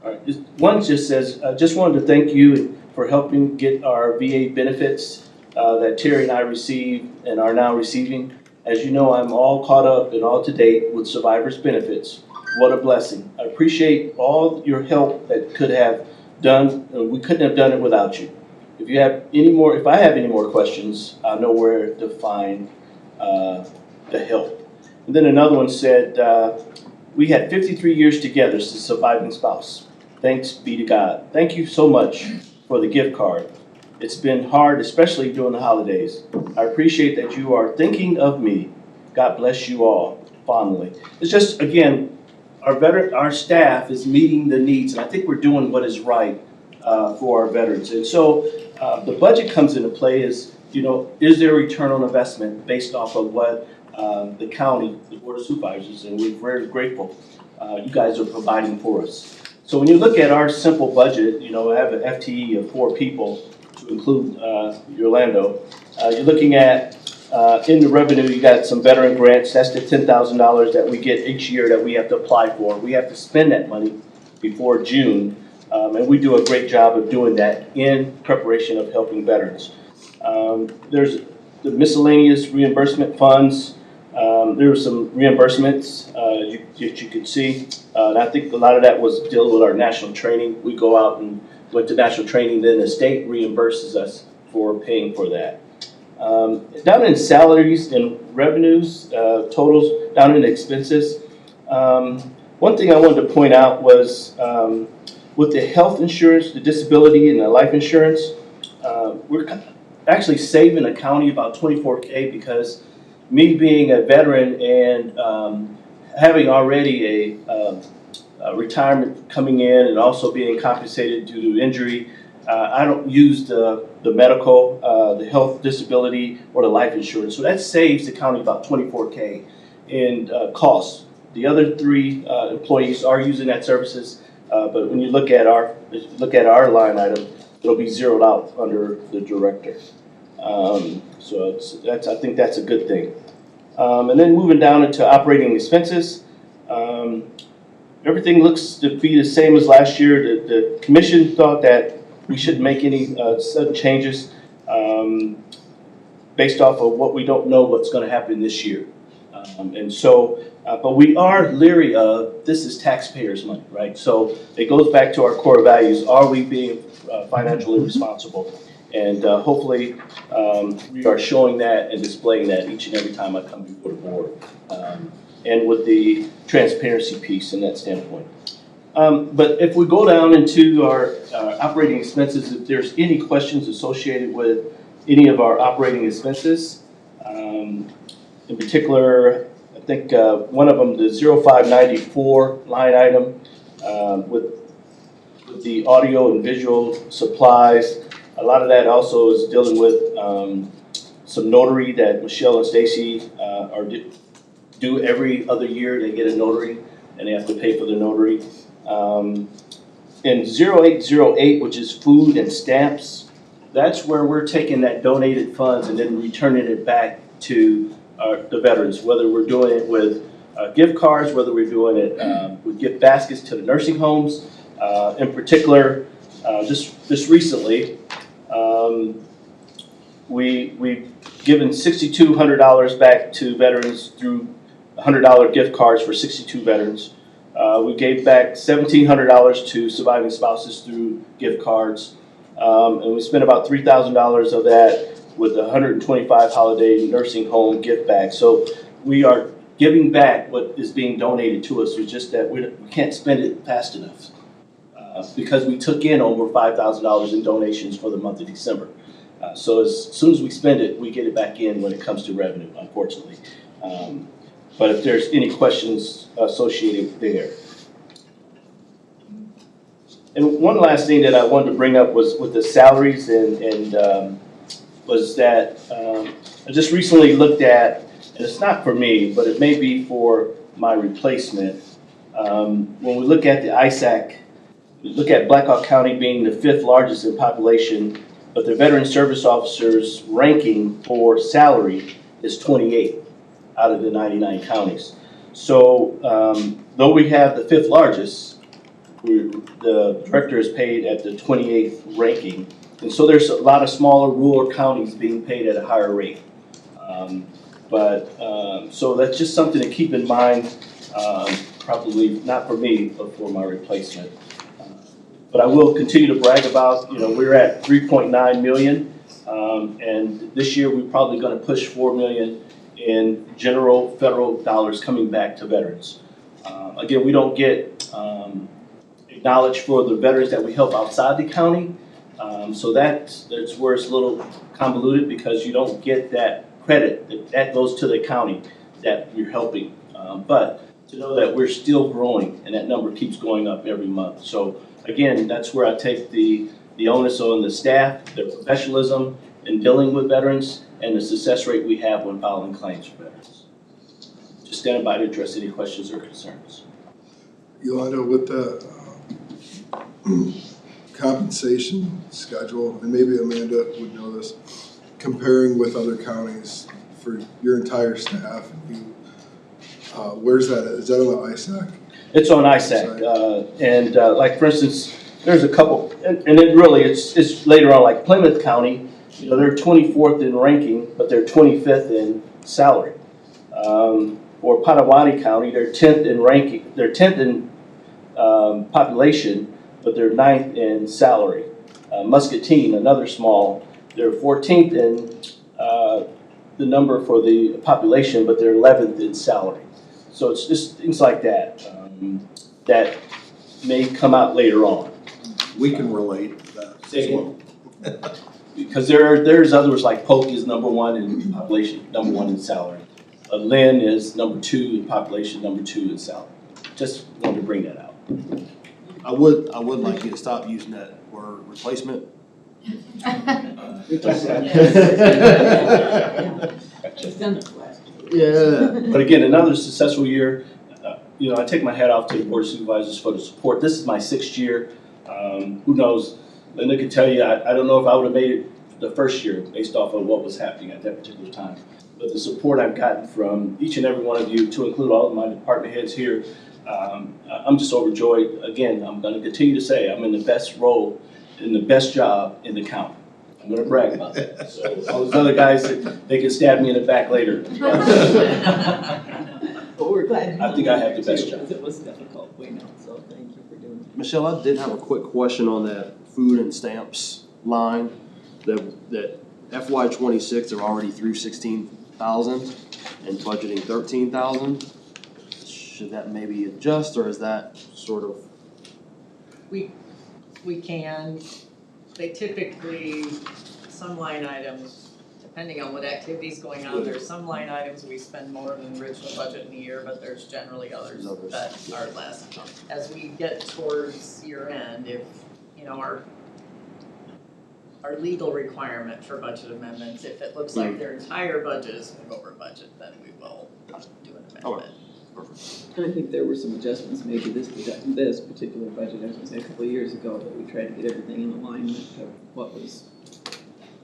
All right, one just says, I just wanted to thank you for helping get our VA benefits that Terry and I received and are now receiving. As you know, I'm all caught up and all to date with survivors benefits. What a blessing. I appreciate all your help that could have done, we couldn't have done it without you. If I have any more questions, I know where to find the help. And then another one said, we had 53 years together as a surviving spouse. Thanks be to God. Thank you so much for the gift card. It's been hard, especially during the holidays. I appreciate that you are thinking of me. God bless you all fondly. It's just, again, our staff is meeting the needs, and I think we're doing what is right for our veterans. And so the budget comes into play is there a return on investment based off of what the county, the Board of Supervisors, and we're very grateful you guys are providing for us. So when you look at our simple budget, I have an FTE of 4 people to include Orlando. You're looking at in the revenue, you got some veteran grants. That's the $10,000 that we get each year that we have to apply for. We have to spend that money before June, and we do a great job of doing that in preparation of helping veterans. There's the miscellaneous reimbursement funds. There were some reimbursements that you could see. And I think a lot of that was dealing with our national training. We go out and went to national training, then the state reimburses us for paying for that. Down in salaries and revenues, totals, down in expenses. One thing I wanted to point out was with the health insurance, the disability, and the life insurance, we're actually saving the county about $24K because me being a veteran and having already a retirement coming in and also being compensated due to injury, I don't use the medical, the health disability, or the life insurance. So that saves the county about $24K in costs. The other three employees are using that services, but when you look at our line item, it'll be zeroed out under the director. So I think that's a good thing. And then moving down into operating expenses, everything looks to be the same as last year. The commission thought that we shouldn't make any sudden changes based off of what we don't know what's going to happen this year. But we are leery of, this is taxpayers' money, right? So it goes back to our core values. Are we being financially responsible? And hopefully we are showing that and displaying that each and every time I come before the board. And with the transparency piece in that standpoint. But if we go down into our operating expenses, if there's any questions associated with any of our operating expenses, in particular, I think one of them, the 0594 line item with the audio and visual supplies, a lot of that also is dealing with some notary that Michelle and Stacy do every other year. They get a notary and they have to pay for the notary. In 0808, which is food and stamps, that's where we're taking that donated funds and then returning it back to the veterans, whether we're doing it with gift cards, whether we're doing it with gift baskets to the nursing homes. In particular, just recently, we've given $6,200 back to veterans through $100 gift cards for 62 veterans. We gave back $1,700 to surviving spouses through gift cards. And we spent about $3,000 of that with the 125 holiday nursing home gift bags. So we are giving back what is being donated to us. It's just that we can't spend it fast enough because we took in over $5,000 in donations for the month of December. So as soon as we spend it, we get it back in when it comes to revenue, unfortunately. But if there's any questions associated there. And one last thing that I wanted to bring up was with the salaries and was that I just recently looked at, and it's not for me, but it may be for my replacement. When we look at the ISAC, we look at Blackhawk County being the 5th largest in population, but the Veteran Service Officers ranking for salary is 28 out of the 99 counties. So though we have the 5th largest, the director is paid at the 28th ranking. And so there's a lot of smaller rural counties being paid at a higher rate. So that's just something to keep in mind, probably not for me, but for my replacement. But I will continue to brag about, we're at 3.9 million. And this year we're probably going to push 4 million in general federal dollars coming back to veterans. Again, we don't get acknowledged for the veterans that we help outside the county. So that's where it's a little convoluted because you don't get that credit that goes to the county that you're helping. But to know that we're still growing and that number keeps going up every month. So again, that's where I take the onus on the staff, their professionalism in dealing with veterans, and the success rate we have when filing claims for veterans. Just standing by to address any questions or concerns. Yolanda, with the compensation schedule, and maybe Amanda would know this, comparing with other counties for your entire staff, where's that at? Is that on the ISAC? It's on ISAC, like for instance, there's a couple, and it really it's later on, like Plymouth County, they're 24th in ranking, but they're 25th in salary. Or Potawatomi County, they're 10th in ranking, they're 10th in population, but they're 9th in salary. Muscatine, another small, they're 14th in the number for the population, but they're 11th in salary. So it's just things like that that may come out later on. We can relate to that as well. because there's others like Polk is number one in population, number one in salary. Lynn is number two in population, number two in salary. Just wanted to bring that out. I would like you to stop using that word replacement. It's done it last year. Yeah. But again, another successful year. You know, I take my hat off to the Board of Supervisors for the support. This is my 6th year. Who knows? Linda could tell you, I don't know if I would have made it the first year based off of what was happening at that particular time. But the support I've gotten from each and every one of you, to include all of my department heads here, I'm just overjoyed. Again, I'm going to continue to say I'm in the best role, in the best job in the county. I'm going to brag about that. So all those other guys, they can stab me in the back later. But we're glad. I think I have the best job. It was difficult, we know, so thank you for doing it. Michelle, I did have a quick question on that food and stamps line. That FY '26, they're already through 16,000 and budgeting 13,000. Should that maybe adjust, or is that sort of? We can, they typically, some line items, depending on what activity's going on, there's some line items we spend more than the original budget in a year, but there's generally others that are less. As we get towards year end, if, you know, our legal requirement for budget amendments, if it looks like their entire budget is going over budget, then we will do an amendment. And I think there were some adjustments made to this particular budget, I was gonna say a couple of years ago, that we tried to get everything in alignment of what was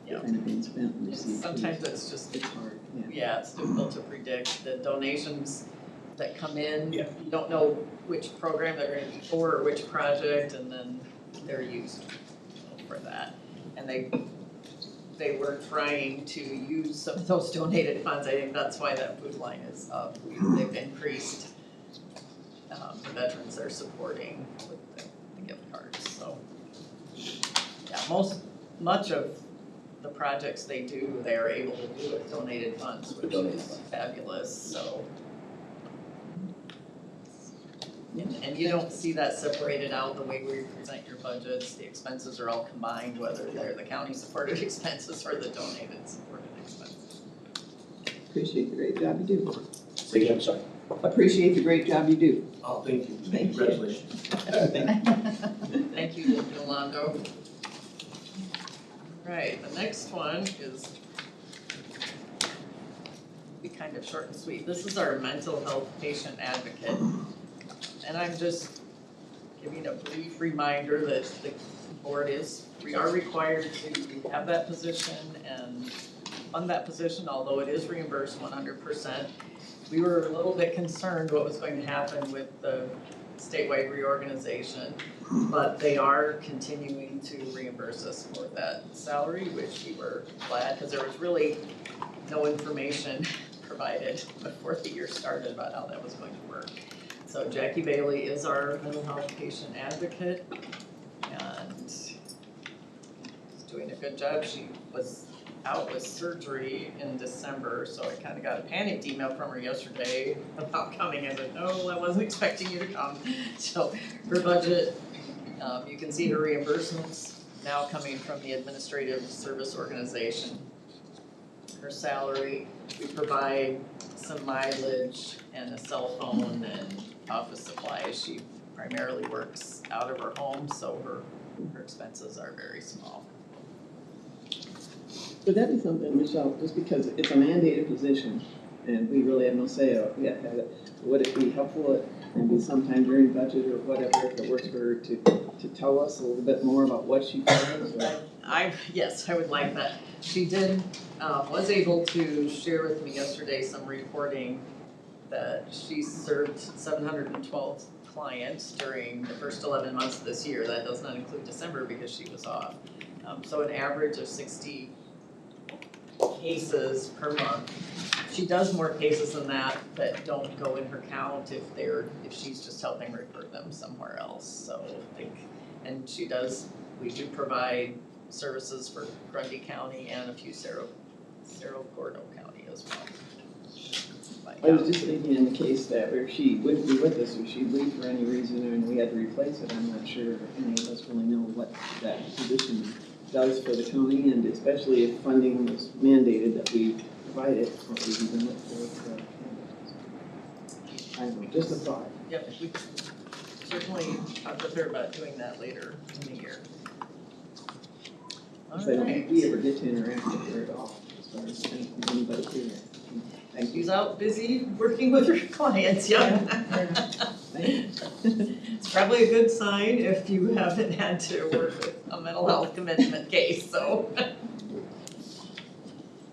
kind of being spent and received. Sometimes it's just, It's hard, yeah. yeah, it's difficult to predict. The donations that come in, Yeah. you don't know which program they're gonna be for or which project, and then they're used for that. And they were trying to use some of those donated funds. I think that's why that food line is up. They've increased the veterans they're supporting with the gift cards, so. Yeah, much of the projects they do, they are able to do with donated funds, which is fabulous, so. And you don't see that separated out the way we present your budgets. The expenses are all combined, whether they're the county supported expenses or the donated supported expenses. Appreciate the great job you do. Say again, I'm sorry. Appreciate the great job you do. Oh, thank you. Thank you. Congratulations. Thank you, Yolando. Right, the next one is be kind of short and sweet. This is our mental health patient advocate. And I'm just giving a brief reminder that the board we are required to have that position and fund that position, although it is reimbursed 100%. We were a little bit concerned what was going to happen with the statewide reorganization, but they are continuing to reimburse us for that salary, which we were glad, because there was really no information provided before the year started about how that was going to work. So Jackie Bailey is our mental health patient advocate, and she's doing a good job. She was out with surgery in December, so I kind of got a panicked email from her yesterday about coming. I said, no, I wasn't expecting you to come. So her budget, you can see her reimbursements now coming from the administrative service organization. Her salary, we provide some mileage and a cell phone and office supplies. She primarily works out of her home, so her expenses are very small. Would that be something, Michelle, just because it's a mandated position and we really have no say, we have to have it, would it be helpful maybe sometime during budget or whatever, if it works for her to tell us a little bit more about what she does? Yes, I would like that. She was able to share with me yesterday some reporting that she served 712 clients during the first 11 months of this year. That does not include December because she was off. So an average of 60 cases per month. She does more cases than that don't go in her count if she's just helping refer them somewhere else. So and we do provide services for Grundy County and a few Cerro Gordo County as well. I was just thinking in the case that where she wouldn't be with us or she'd leave for any reason and we had to replace it, I'm not sure any of us really know what that position does for the county, and especially if funding was mandated that we provide it, what we even look for candidates. I don't know, just a thought. Yep, we certainly talk with her about doing that later in the year. Because I don't think we ever get to interact with her at all, as far as anybody here. Thank you. She's out busy working with her clients, yeah. It's probably a good sign if you haven't had to work with a mental health commitment case, so.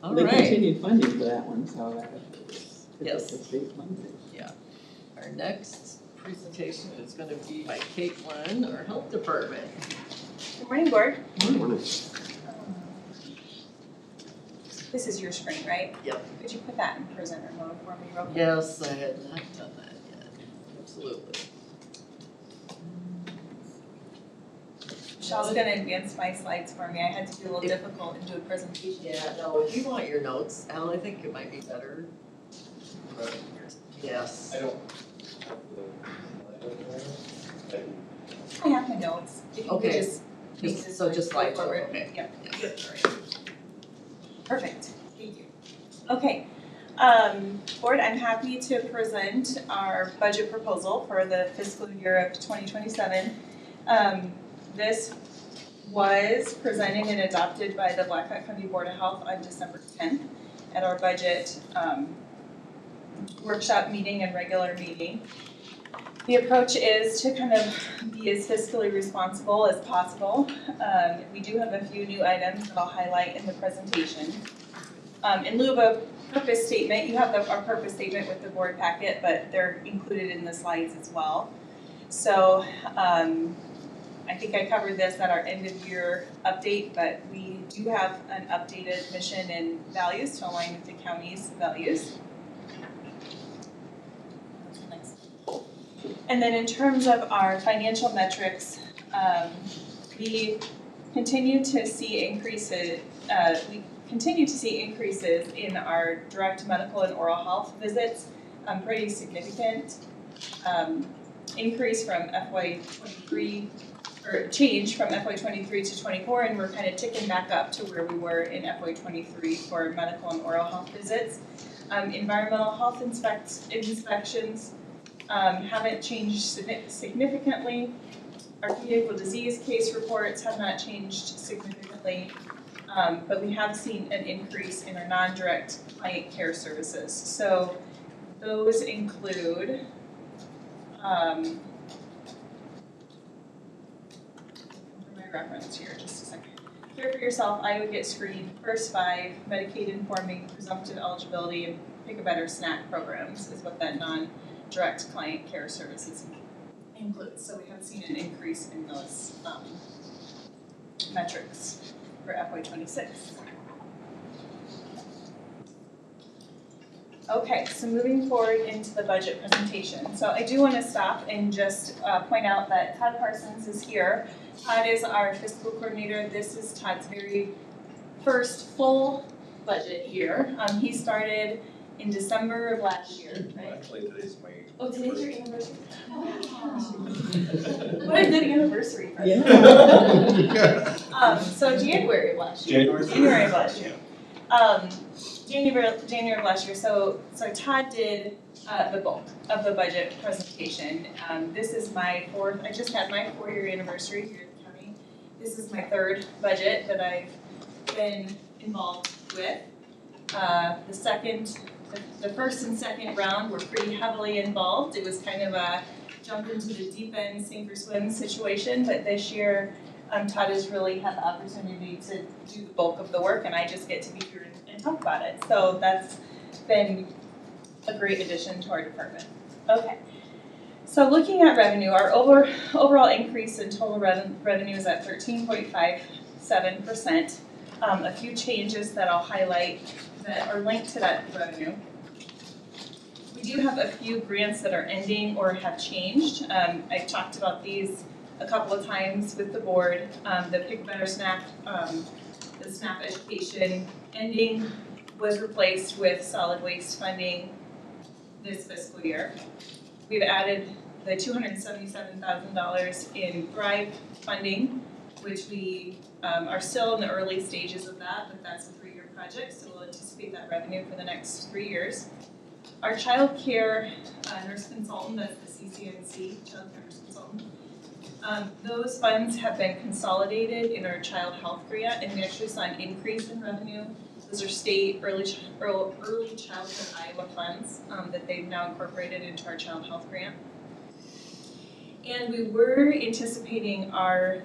All They right, continued funding for that one, so that was, Yes. it's state funded. our next presentation is gonna be by Caitlin, our health department. Good morning, board. Morning. This is your screen, right? Yep. Could you put that in presenter mode for me real quick? Yes, I had not done that yet, absolutely. Michelle's gonna advance my slides for me. I had to be a little difficult and do a presentation. Yeah, no, if you want your notes, Al, I think it might be better. Yes. I don't. I have my notes. If you could Okay. just make this So just slide forward. okay. Yep. Yep. Perfect, thank you. Okay, board, I'm happy to present our budget proposal for the fiscal year of 2027. This was presented and adopted by the Blackhawk County Board of Health on December 10th at our budget workshop meeting and regular meeting. The approach is to kind of be as fiscally responsible as possible. We do have a few new items that I'll highlight in the presentation. In lieu of a purpose statement, you have our purpose statement with the board packet, but they're included in the slides as well. So I think I covered this at our end of year update, but we do have an updated mission and values to align with the county's values. And then in terms of our financial metrics, we continue to see increases. In our direct medical and oral health visits, pretty significant increase from FY23, or change from FY23 to 24, and we're kind of ticking back up to where we were in FY23 for medical and oral health visits. Environmental health inspections haven't changed significantly. Our communicable disease case reports have not changed significantly, but we have seen an increase in our non-direct client care services. So those include for my reference here, just a second. Care for yourself, I would get screened, first 5, Medicaid informing, presumptive eligibility, and pick a better snack programs is what that non-direct client care services includes. So we have seen an increase in those metrics for FY26. Okay, so moving forward into the budget presentation. So I do want to stop and just point out that Todd Parsons is here. Todd is our fiscal coordinator. This is Todd's very first full budget year. He started in December of last year, right? Actually, today's my. Oh, today's your anniversary? What a good anniversary present. Yeah. So January of last year. January of last year. January of last year. So Todd did the bulk of the budget presentation. This is my fourth. I just had my 4-year anniversary here at the county. This is my third budget that I've been involved with. The first and second round were pretty heavily involved. It was kind of a jump into the deep end, sink or swim situation. But this year, Todd has really had the opportunity to do the bulk of the work, and I just get to be here and talk about it. So that's been a great addition to our department. Okay. So looking at revenue, our overall increase in total revenue is at 13.57%. A few changes that I'll highlight that are linked to that revenue. We do have a few grants that are ending or have changed. I've talked about these a couple of times with the board. The Pick Better Snack, the SNAP education ending was replaced with solid waste funding this fiscal year. We've added the $277,000 in Thrive funding which we are still in the early stages of that, but that's a 3-year project, so we'll anticipate that revenue for the next 3 years. Our child care nurse consultant, that's the CCNC, child care nurse consultant, those funds have been consolidated in our child health grant, and we actually saw an increase in revenue. Those are state early childhood Iowa funds that they've now incorporated into our child health grant. And we were anticipating our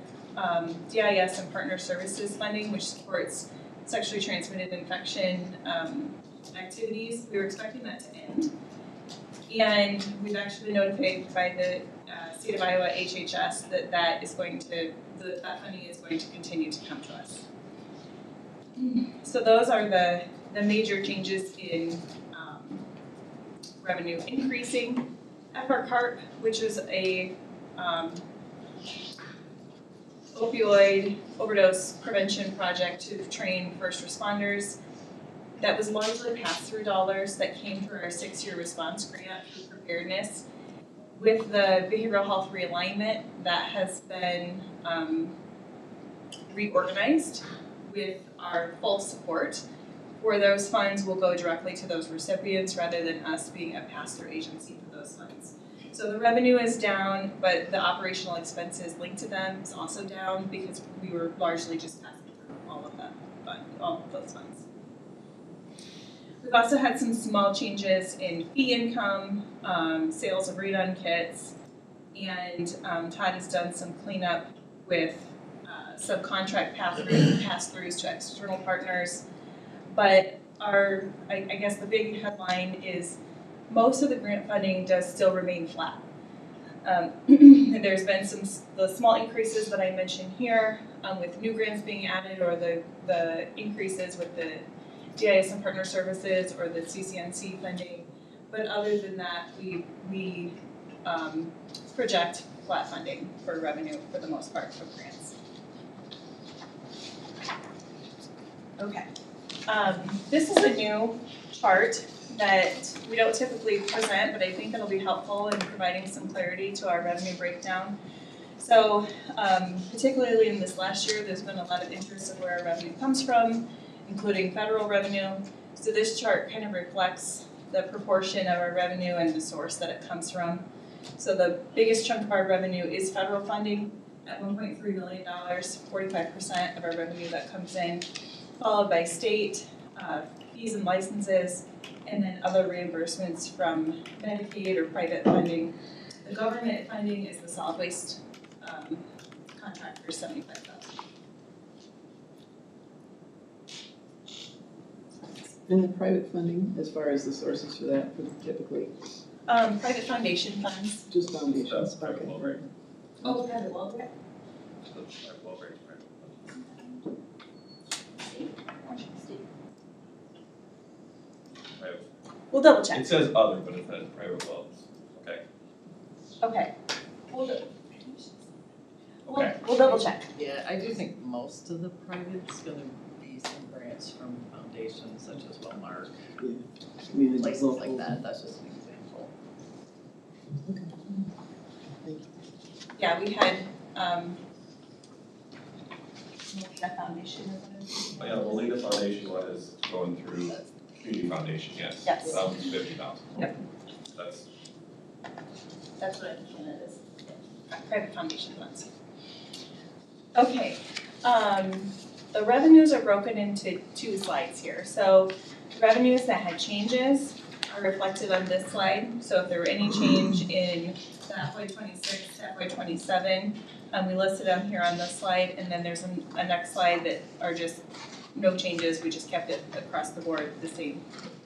DIS and partner services funding, which supports sexually transmitted infection activities. We were expecting that to end. And we've actually been notified by the state of Iowa HHS that that funding is going to continue to come to us. So those are the major changes in revenue increasing. FRCARP, which is a opioid overdose prevention project to train first responders. That was largely pass-through dollars that came through our 6-year response grant for preparedness. With the behavioral health realignment, that has been reorganized with our full support. For those funds will go directly to those recipients rather than us being a pass-through agency for those funds. So the revenue is down, but the operational expenses linked to them is also down because we were largely just passing through all of those funds. We've also had some small changes in fee income, sales of redone kits, and Todd has done some cleanup with subcontract pass-throughs to external partners. But I guess the big headline is most of the grant funding does still remain flat. There's been the small increases that I mentioned here with new grants being added, or the increases with the DIS and partner services or the CCNC funding. But other than that, we project flat funding for revenue for the most part for grants. Okay, this is a new chart that we don't typically present, but I think it'll be helpful in providing some clarity to our revenue breakdown. So particularly in this last year, there's been a lot of interest in where our revenue comes from, including federal revenue. So this chart kind of reflects the proportion of our revenue and the source that it comes from. So the biggest chunk of our revenue is federal funding at $1.3 million, 45% of our revenue that comes in, followed by state fees and licenses, and then other reimbursements from Medicaid or private funding. The government funding is the solid waste contract for $75,000. And the private funding, as far as the sources for that, typically? Private foundation funds. Just foundations, Private okay. well rate. Oh, private, well, okay. Private well rate, private. Private. We'll double check. It says other, but it says private wells. Okay. Okay. Okay. We'll double check. Yeah, I do think most of the private's gonna be some grants from foundations such as Wellmark, Community places local. like that, that's just an example. Yeah, we had, Molina Foundation, Oh, yeah, the Molina Foundation one is going through Community Foundation, yes. Yes. That was 50,000. Yep. That's what I'm thinking it is. Private foundation funds. Okay, the revenues are broken into 2 slides here. So revenues that had changes are reflected on this slide. So if there were any change in the FY26 to FY27, we listed them here on this slide, and then there's a next slide that are just no changes, we just kept it across the board the same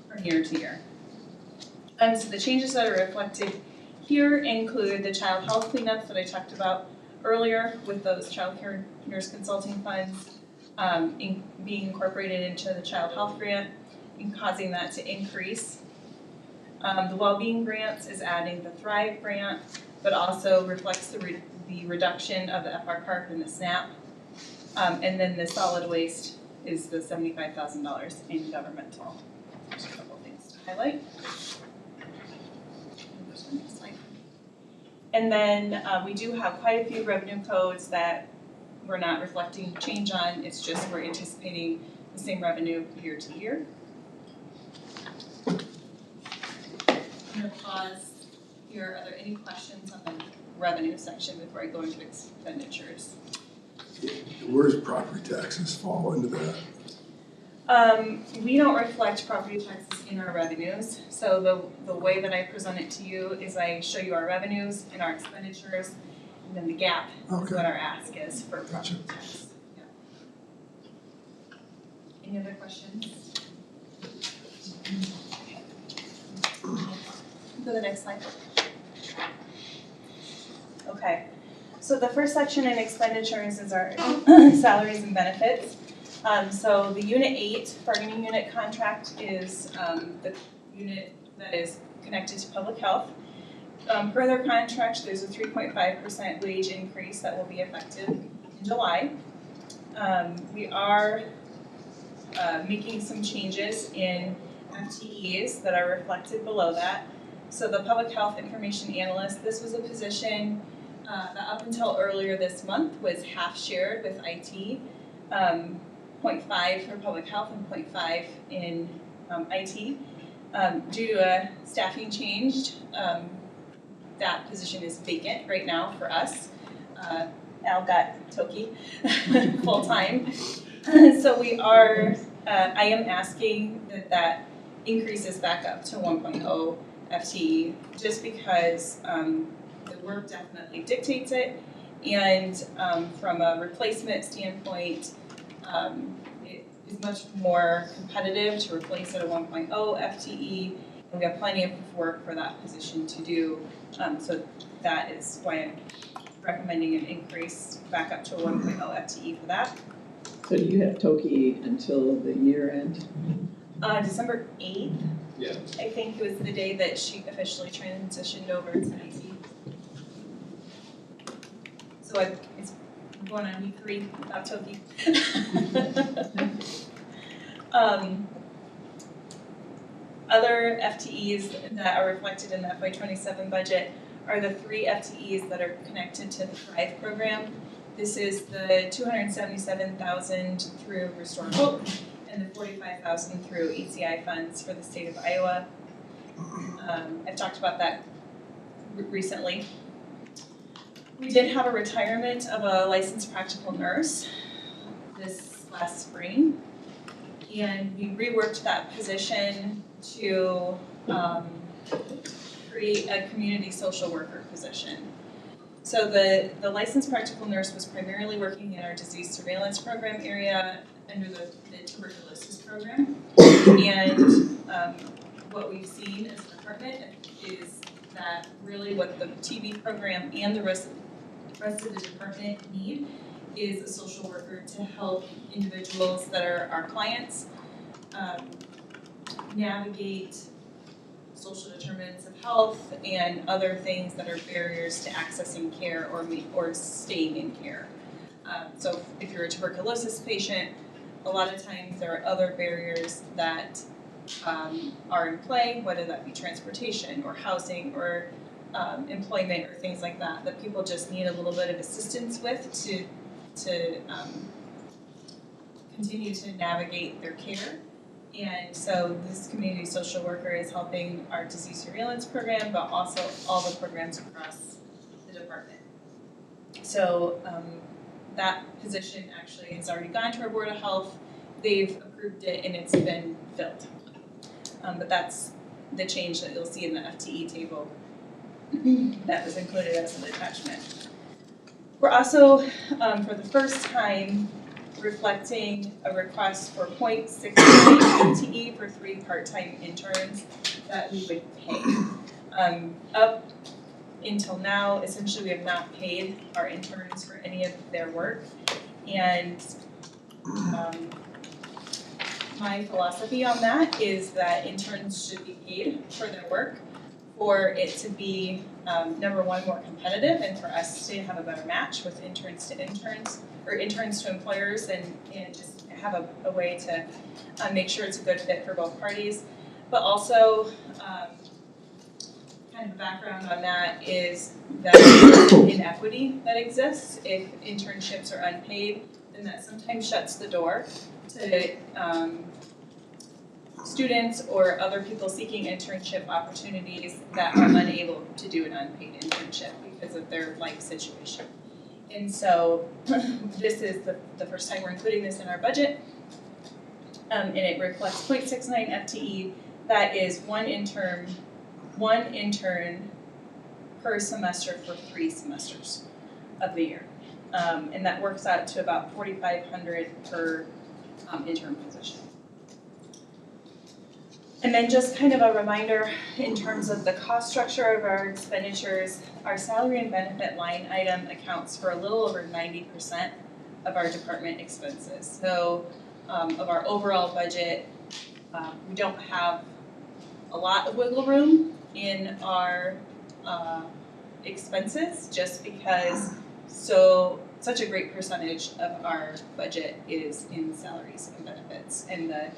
from year to year. So the changes that are reflected here include the child health cleanups that I talked about earlier with those child care nurse consulting funds being incorporated into the child health grant and causing that to increase. The well-being grants is adding the Thrive grant, but also reflects the reduction of the FRCARP and the SNAP. And then the solid waste is the $75,000 in governmental. There's a couple of things to highlight. And then we do have quite a few revenue codes that we're not reflecting change on, it's just we're anticipating the same revenue year to year. I'm gonna pause here. Are there any questions on the revenue section before I go into expenditures? Where does property taxes fall into that? We don't reflect property taxes in our revenues, so the way that I present it to you is I show you our revenues and our expenditures, and then the gap is Okay. what our ask is for property tax. Yeah. Any other questions? Go to the next slide. Okay, so the first section in expenditures is our salaries and benefits. So the Unit 8 bargaining unit contract is the unit that is connected to public health. Per their contract, there's a 3.5% wage increase that will be effective in July. We are making some changes in FTEs that are reflected below that. So the public health information analyst, this was a position that up until earlier this month was half shared with IT. 0.5 for public health and 0.5 in IT. Due to a staffing change, that position is vacant right now for us. Al got Toki full-time. So we are, I am asking that increases back up to 1.0 FTE just because the work definitely dictates it. And from a replacement standpoint, it is much more competitive to replace at a 1.0 FTE, and we have plenty of work for that position to do. So that is why I'm recommending an increase back up to a 1.0 FTE for that. So do you have Toki until the year end? December 8th, Yeah. I think was the day that she officially transitioned over to IT. So it's going on week 3 without Toki. Other FTEs that are reflected in the FY27 budget are the 3 FTEs that are connected to the Thrive program. This is the $277,000 through Restore Hope and the $45,000 through ECI funds for the state of Iowa. I've talked about that recently. We did have a retirement of a licensed practical nurse this last spring, and we reworked that position to create a community social worker position. So the licensed practical nurse was primarily working in our disease surveillance program area under the tuberculosis program. And what we've seen as a department is that really what the TB program and the rest of the department need is a social worker to help individuals that are our clients navigate social determinants of health and other things that are barriers to accessing care or staying in care. So if you're a tuberculosis patient, a lot of times there are other barriers that are in play, whether that be transportation or housing or employment or things like that, that people just need a little bit of assistance with to continue to navigate their care. And so this community social worker is helping our disease surveillance program, but also all the programs across the department. So that position actually has already gone to our Board of Health. They've approved it and it's been filled. But that's the change that you'll see in the FTE table that was included as an attachment. We're also, for the first time, reflecting a request for 0.69 FTE for 3 part-time interns that we would pay. Up until now, essentially we have not paid our interns for any of their work. And my philosophy on that is that interns should be paid for their work for it to be, number one, more competitive and for us to have a better match with interns to interns, or interns to employers, and just have a way to make sure it's a good fit for both parties. But also, kind kind of background on that is the inequity that exists. If internships are unpaid, then that sometimes shuts the door to students or other people seeking internship opportunities that are unable to do an unpaid internship because of their life situation. And so this is the first time we're including this in our budget. And it reflects 0.69 FTE. That is one intern per semester for 3 semesters of the year. And that works out to about $4,500 per intern position. And then just kind of a reminder in terms of the cost structure of our expenditures, our salary and benefit line item accounts for a little over 90% of our department expenses. So of our overall budget, we don't have a lot of wiggle room in our expenses just because such a great percentage of our budget is in salaries and benefits, and the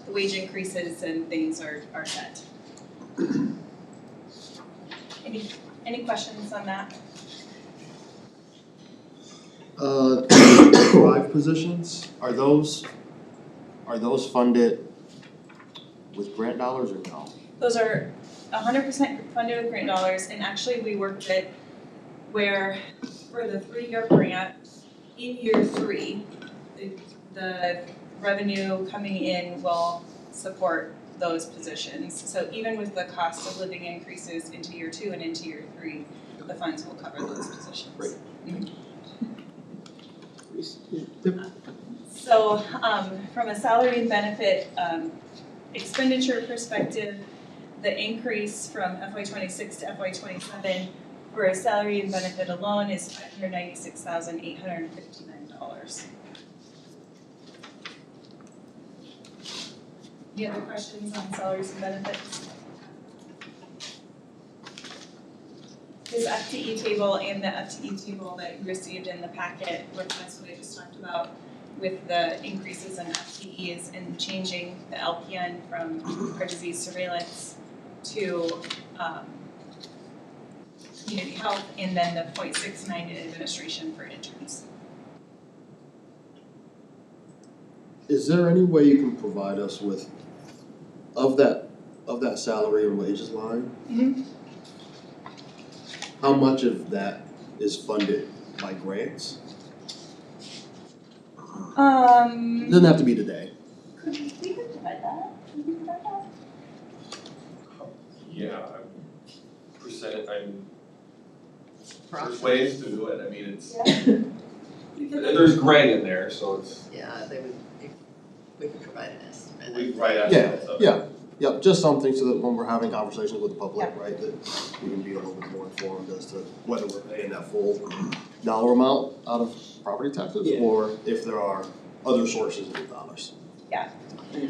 wage increases and things are set. Any questions on that? 5 positions, are those funded with grant dollars or no? Those are 100% funded with grant dollars, and actually we worked it where for the 3-year grant, in year 3, the revenue coming in will support those positions. So even with the cost of living increases into year 2 and into year 3, the funds will cover those positions. Great. So from a salary and benefit expenditure perspective, the increase from FY26 to FY27 for a salary and benefit alone is $596,859. Any other questions on salaries and benefits? This FTE table and the FTE table that you received in the packet reflects what I just talked about with the increases in FTEs and changing the LPN from our disease surveillance to community health, and then the 0.69 in administration for interns. Is there any way you can provide us with, of that salary and wages line? Mm-hmm. How much of that is funded by grants? It doesn't have to be today. We could provide that. Yeah, there's ways to do it, I mean, it's, there's grant in there, so it's. Yeah, we could provide an estimate. We write estimates of it. Yeah, just something so that when we're having conversations with the public, right, that we can be a little bit more informed as to whether we're paying that full dollar amount out of property taxes, or if there are other sources of the dollars. Yeah,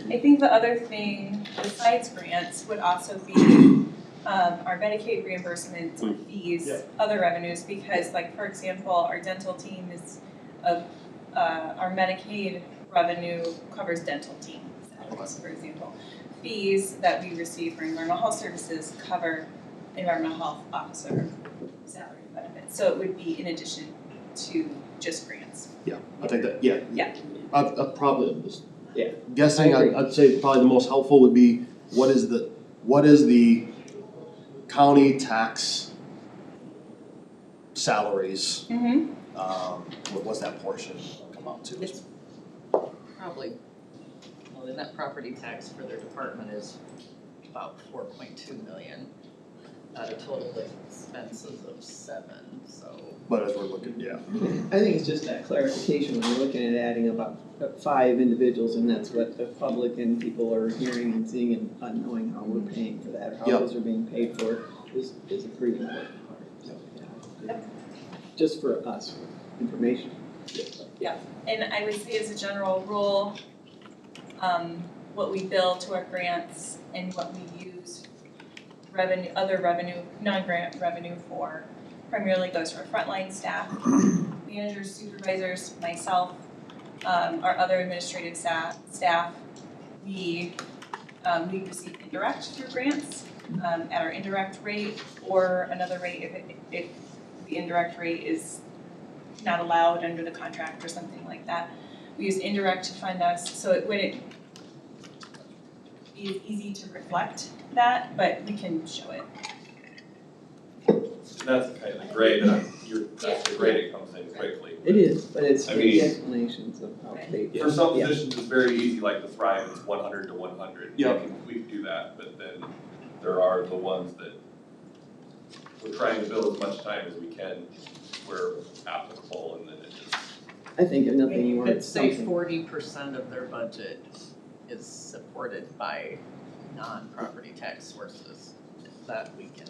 I think the other thing besides grants would also be our Medicaid reimbursements, fees, other revenues, because like, for example, our dental team is, our Medicaid revenue covers dental team salaries, for example. Fees that we receive for environmental health services cover environmental health officer salary and benefits. So it would be in addition to just grants. Yeah, I think that, yeah. Yeah. I'd probably, guessing, I'd say probably the most helpful would be, what is the county tax salaries? Mm-hmm. What's that portion come out to? It's probably, well, the net property tax for their department is about 4.2 million out of total expenses of 7, so. But as we're looking, I think it's just that clarification when you're looking at adding about 5 individuals, and that's what the public and people are hearing and seeing and not knowing how we're paying for that, or how those are being paid for, is a pretty important part. So, just for us, information. Yeah, and I would say as a general rule, what we bill to our grants and what we use other revenue, non-grant revenue for primarily goes to our frontline staff, managers, supervisors, myself, our other administrative staff. We receive indirect through grants, at our indirect rate, or another rate if the indirect rate is not allowed under the contract or something like that. We use indirect to fund us, so it wouldn't be easy to reflect that, but we can show it. That's kind of the grade that that's the grade it comes in quickly. It is, but it's I the mean- explanations of how they. For some positions, it's very easy, like the Thrive, it's 100 to 100. Yep. We can do that, but then there are the ones that we're trying to build as much time as we can where applicable, and then it just. I think if nothing You more, could it's say something. 40% of their budget is supported by non-property tax sources, that we can.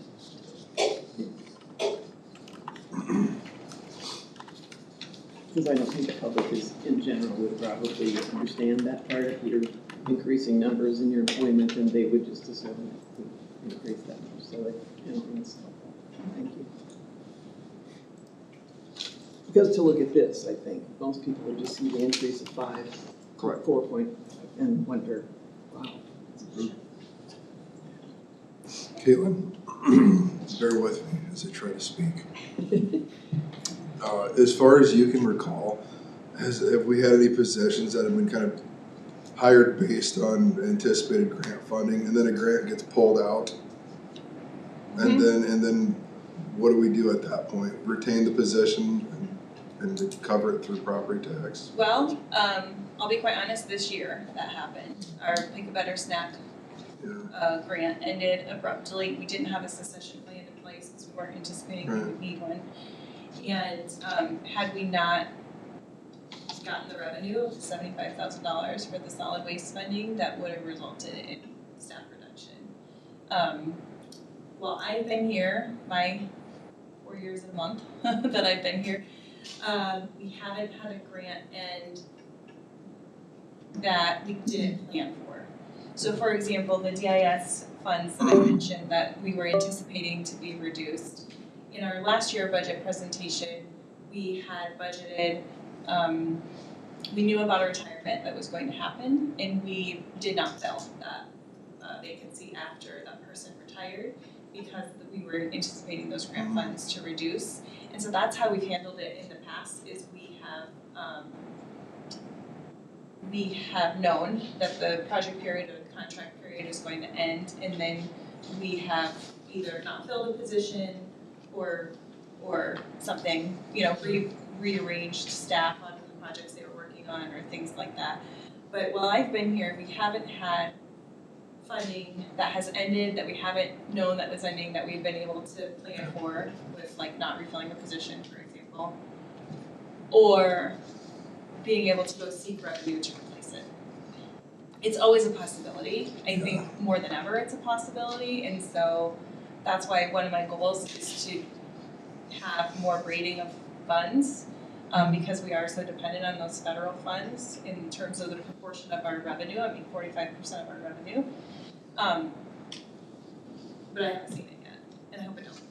Because I don't think the public is, in general, would probably understand that part. If you're increasing numbers in your employment, then they would just assume that you increase that much. So I don't think it's helpful. Thank you. Because to look at this, I think, most people would just see the increase of 5, Correct. 4 point, and wonder, wow. That's a big. Caitlin, bear with me as I try to speak. As far as you can recall, have we had any positions that have been kind of hired based on anticipated grant funding, and then a grant gets pulled out? And then what do we do at that point? Retain the position and cover it through property tax? Well, I'll be quite honest, this year that happened. Our Pick a Better Snack grant ended abruptly. We didn't have a succession plan in place because we weren't anticipating we would need one. And had we not gotten the revenue of $75,000 for the solid waste spending, that would have resulted in staff reduction. While I've been here, my 4 years and a month that I've been here, we haven't had a grant end that we didn't plan for. So for example, the DIS funds that I mentioned that we were anticipating to be reduced, in our last year budget presentation, we had budgeted, we knew about a retirement that was going to happen, and we did not fill that vacancy after that person retired because we were anticipating those grant funds to reduce. And so that's how we've handled it in the past, is we have known that the project period or the contract period is going to end, and then we have either not filled a position or something, rearranged staff on the projects they were working on or things like that. But while I've been here, we haven't had funding that has ended, that we haven't known that was ending, that we've been able to plan for, with like not refilling a position, for example, or being able to go seek revenue to replace it. It's always a possibility. I think more than ever it's a possibility, and so that's why one of my goals is to have more braiding of funds, because we are so dependent on those federal funds in terms of the proportion of our revenue. 45% of our revenue. But I haven't seen it yet, and I hope I don't.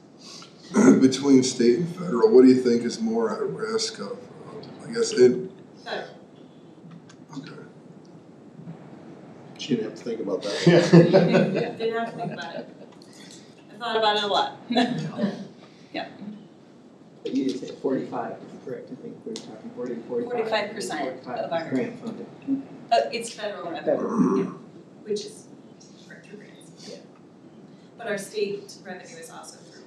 Between state and federal, what do you think is more at risk of, I guess, it? Federal. Okay. She didn't have to think about that. Didn't have to think about it. I thought about it a lot. Yeah. But you did say 45, is correct? I think we're talking 40 to 45. 45% of our grant funded. It's federal revenue, Federal. yeah, which is through grants. Yeah. But our state revenue is also through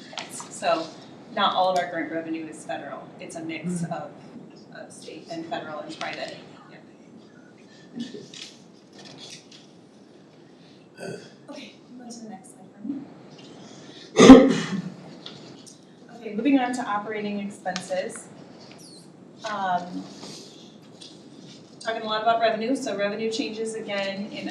grants. So not all of our grant revenue is federal. It's a mix of state and federal and private. Yeah. Okay, move on to the next slide for me. Okay, moving on to operating expenses. Talking a lot about revenue, so revenue changes again in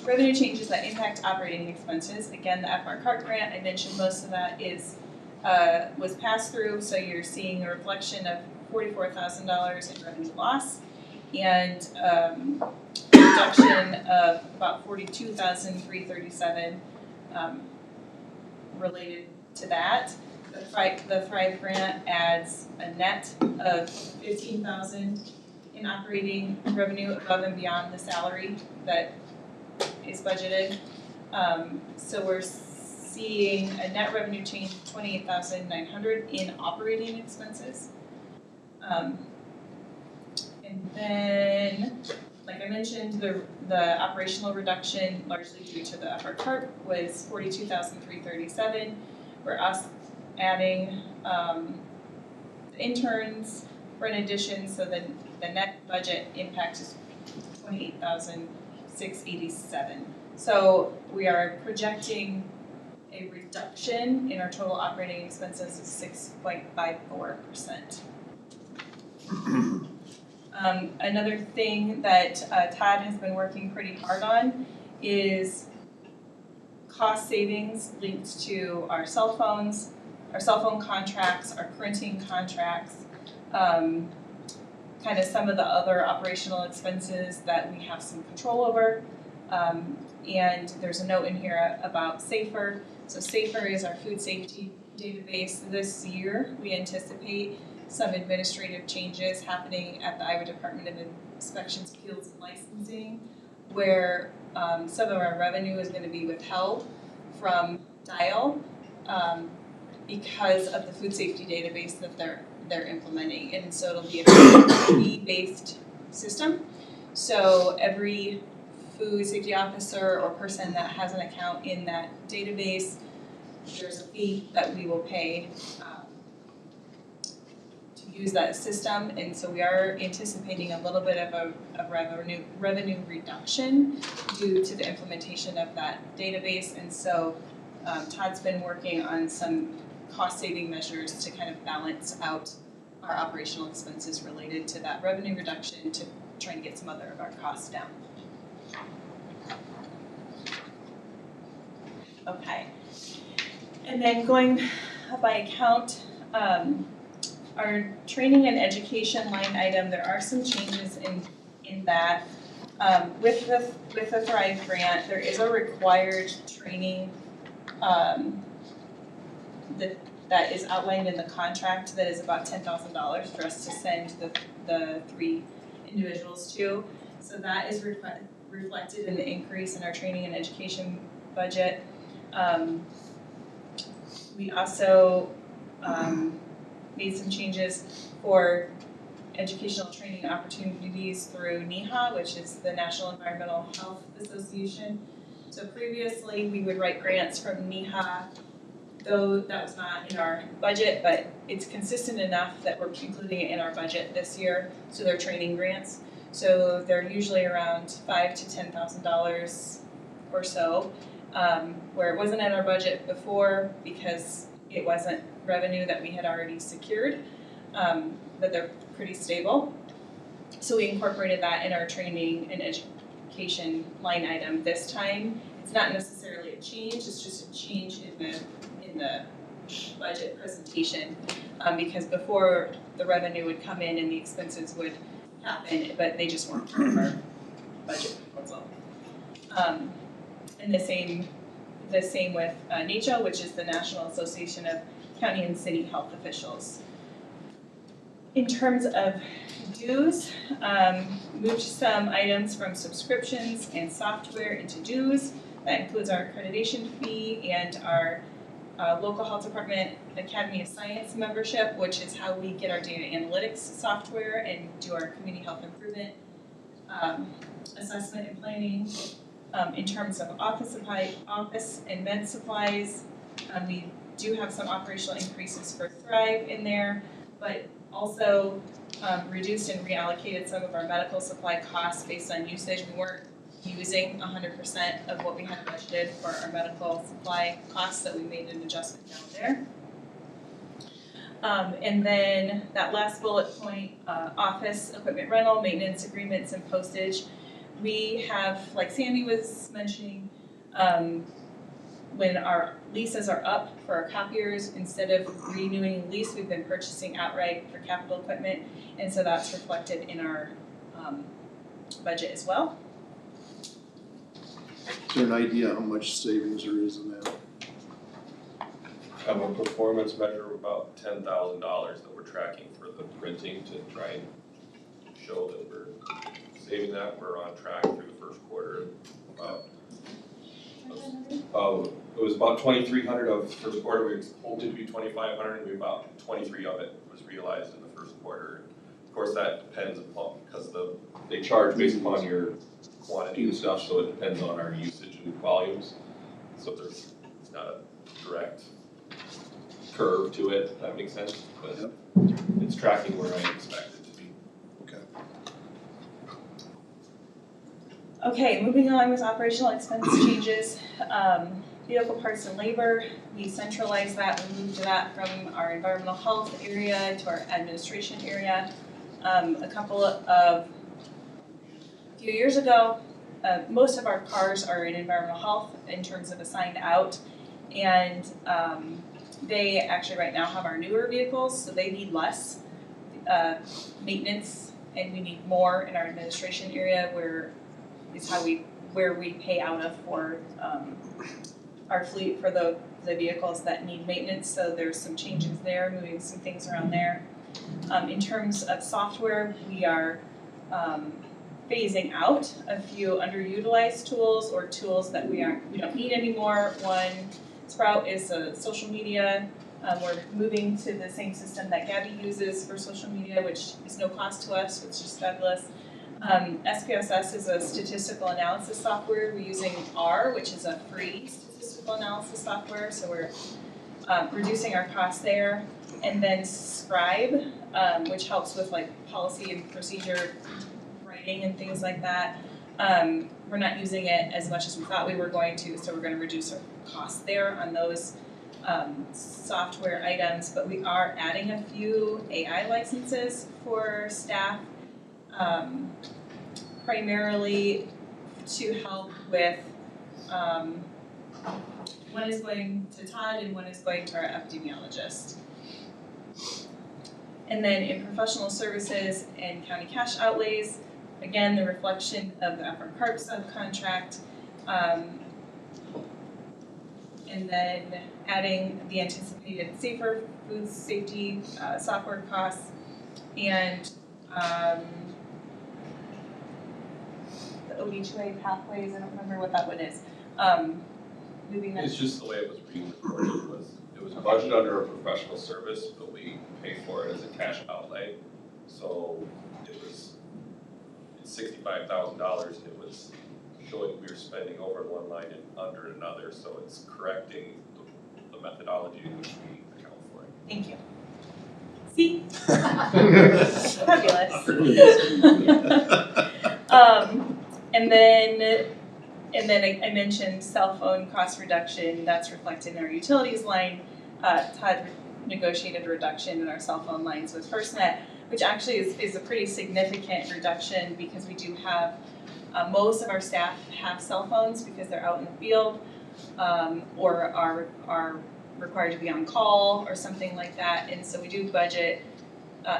revenue changes that impact operating expenses. Again, the FR CART grant, I mentioned most of that was passed through, so you're seeing a reflection of $44,000 in revenue loss and a reduction of about $42,337 related to that. The Thrive grant adds a net of $15,000 in operating revenue above and beyond the salary that is budgeted. So we're seeing a net revenue change of 28,900 in operating expenses. And then, like I mentioned, the operational reduction, largely due to the upper CARP, was 42,337. We're adding interns for an addition, so the net budget impact is 28,687. So we are projecting a reduction in our total operating expenses of 6.54%. Another thing that Todd has been working pretty hard on is cost savings linked to our cell phone contracts, our printing contracts, kind of some of the other operational expenses that we have some control over. And there's a note in here about SAFER. So SAFER is our food safety database. This year, we anticipate some administrative changes happening at the Iowa Department of Inspections, Appeals, and Licensing, where some of our revenue is going to be withheld from Dial because of the food safety database that they're implementing. And so it'll be a fee-based system. So every food safety officer or person that has an account in that database, there's a fee that we will pay to use that system. And so we are anticipating a little bit of a revenue reduction due to the implementation of that database. And so Todd's been working on some cost-saving measures to kind of balance out our operational expenses related to that revenue reduction to try and get some other of our costs down. Okay. And then going by account, our training and education line item, there are some changes in that. With the Thrive grant, there is a required training that is outlined in the contract that is about $10,000 for us to send the 3 individuals to. So that is reflected in the increase in our training and education budget. We also made some changes for educational training opportunities through NEHA, which is the National Environmental Health Association. So previously, we would write grants from NEHA, though that was not in our budget, but it's consistent enough that we're including it in our budget this year. So they're training grants. So they're usually around $5,000 to $10,000 or so, where it wasn't in our budget before because it wasn't revenue that we had already secured, but they're pretty stable. So we incorporated that in our training and education line item this time. It's not necessarily a change, it's just a change in the budget presentation, because before the revenue would come in and the expenses would happen, but they just weren't part of our budget proposal. And the same with NACHO, which is the National Association of County and City Health Officials. In terms of dues, moved some items from subscriptions and software into dues. That includes our accreditation fee and our local health department Academy of Science membership, which is how we get our data analytics software and do our community health improvement assessment and planning. In terms of office and med supplies, we do have some operational increases for Thrive in there, but also reduced and reallocated some of our medical supply costs based on usage. We weren't using 100% of what we had budgeted for our medical supply costs, so we made an adjustment down there. And then that last bullet point, office equipment rental, maintenance agreements, and postage. We have, like Sandy was mentioning, when our leases are up for our copiers, instead of renewing lease, we've been purchasing outright for capital equipment, and so that's reflected in our budget as well. Is there an idea how much savings there is in that? Have a performance measure of about $10,000 that we're tracking for the printing to try and show that we're saving that. We're on track through the first quarter, about It was about 2,300 of first quarter, we hoped it to be 2,500, we about 23 of it was realized in the first quarter. Of course, that depends upon, because they charge based upon your quantity and stuff, so it depends on our usage and volumes. So it's not a direct curve to it, if that makes sense, but it's tracking where I expect it to be. Okay, moving on with operational expense changes. Vehicle parts and labor, we centralized that, we moved that from our environmental health area to our administration area. A few years ago, most of our cars are in environmental health in terms of assigned out. And they actually right now have our newer vehicles, so they need less maintenance, and we need more in our administration area where we pay out of for our fleet for the vehicles that need maintenance. So there's some changes there, moving some things around there. In terms of software, we are phasing out a few underutilized tools or tools that we don't need anymore. One, Sprout is a social media. We're moving to the same system that Gabby uses for social media, which is no cost to us, which is fabulous. SPSS is a statistical analysis software. We're using R, which is a free statistical analysis software, so we're reducing our costs there. And then Scribe, which helps with like policy and procedure writing and things like that. We're not using it as much as we thought we were going to, so we're going to reduce our costs there on those software items. But we are adding a few AI licenses for staff, primarily to help with, one is going to Todd and one is going to our epidemiologist. And then in professional services and county cash outlays, again, the reflection of the FR-CARP subcontract, and then adding the anticipated safer food safety software costs, and the OD2A pathways, I don't remember what that one is. Moving that. It's just the way it was being reported, it was budgeted under a professional service, but we pay for it as a cash outlay. So it's $65,000, it was showing we were spending over one line and under another, so it's correcting the methodology in which we account for it. Thank you. See? Fabulous. And then I mentioned cell phone cost reduction, that's reflected in our utilities line. Todd negotiated a reduction in our cell phone lines with FirstNet, which actually is a pretty significant reduction because we do have, most of our staff have cell phones because they're out in the field, or are required to be on call or something like that. And so we do budget,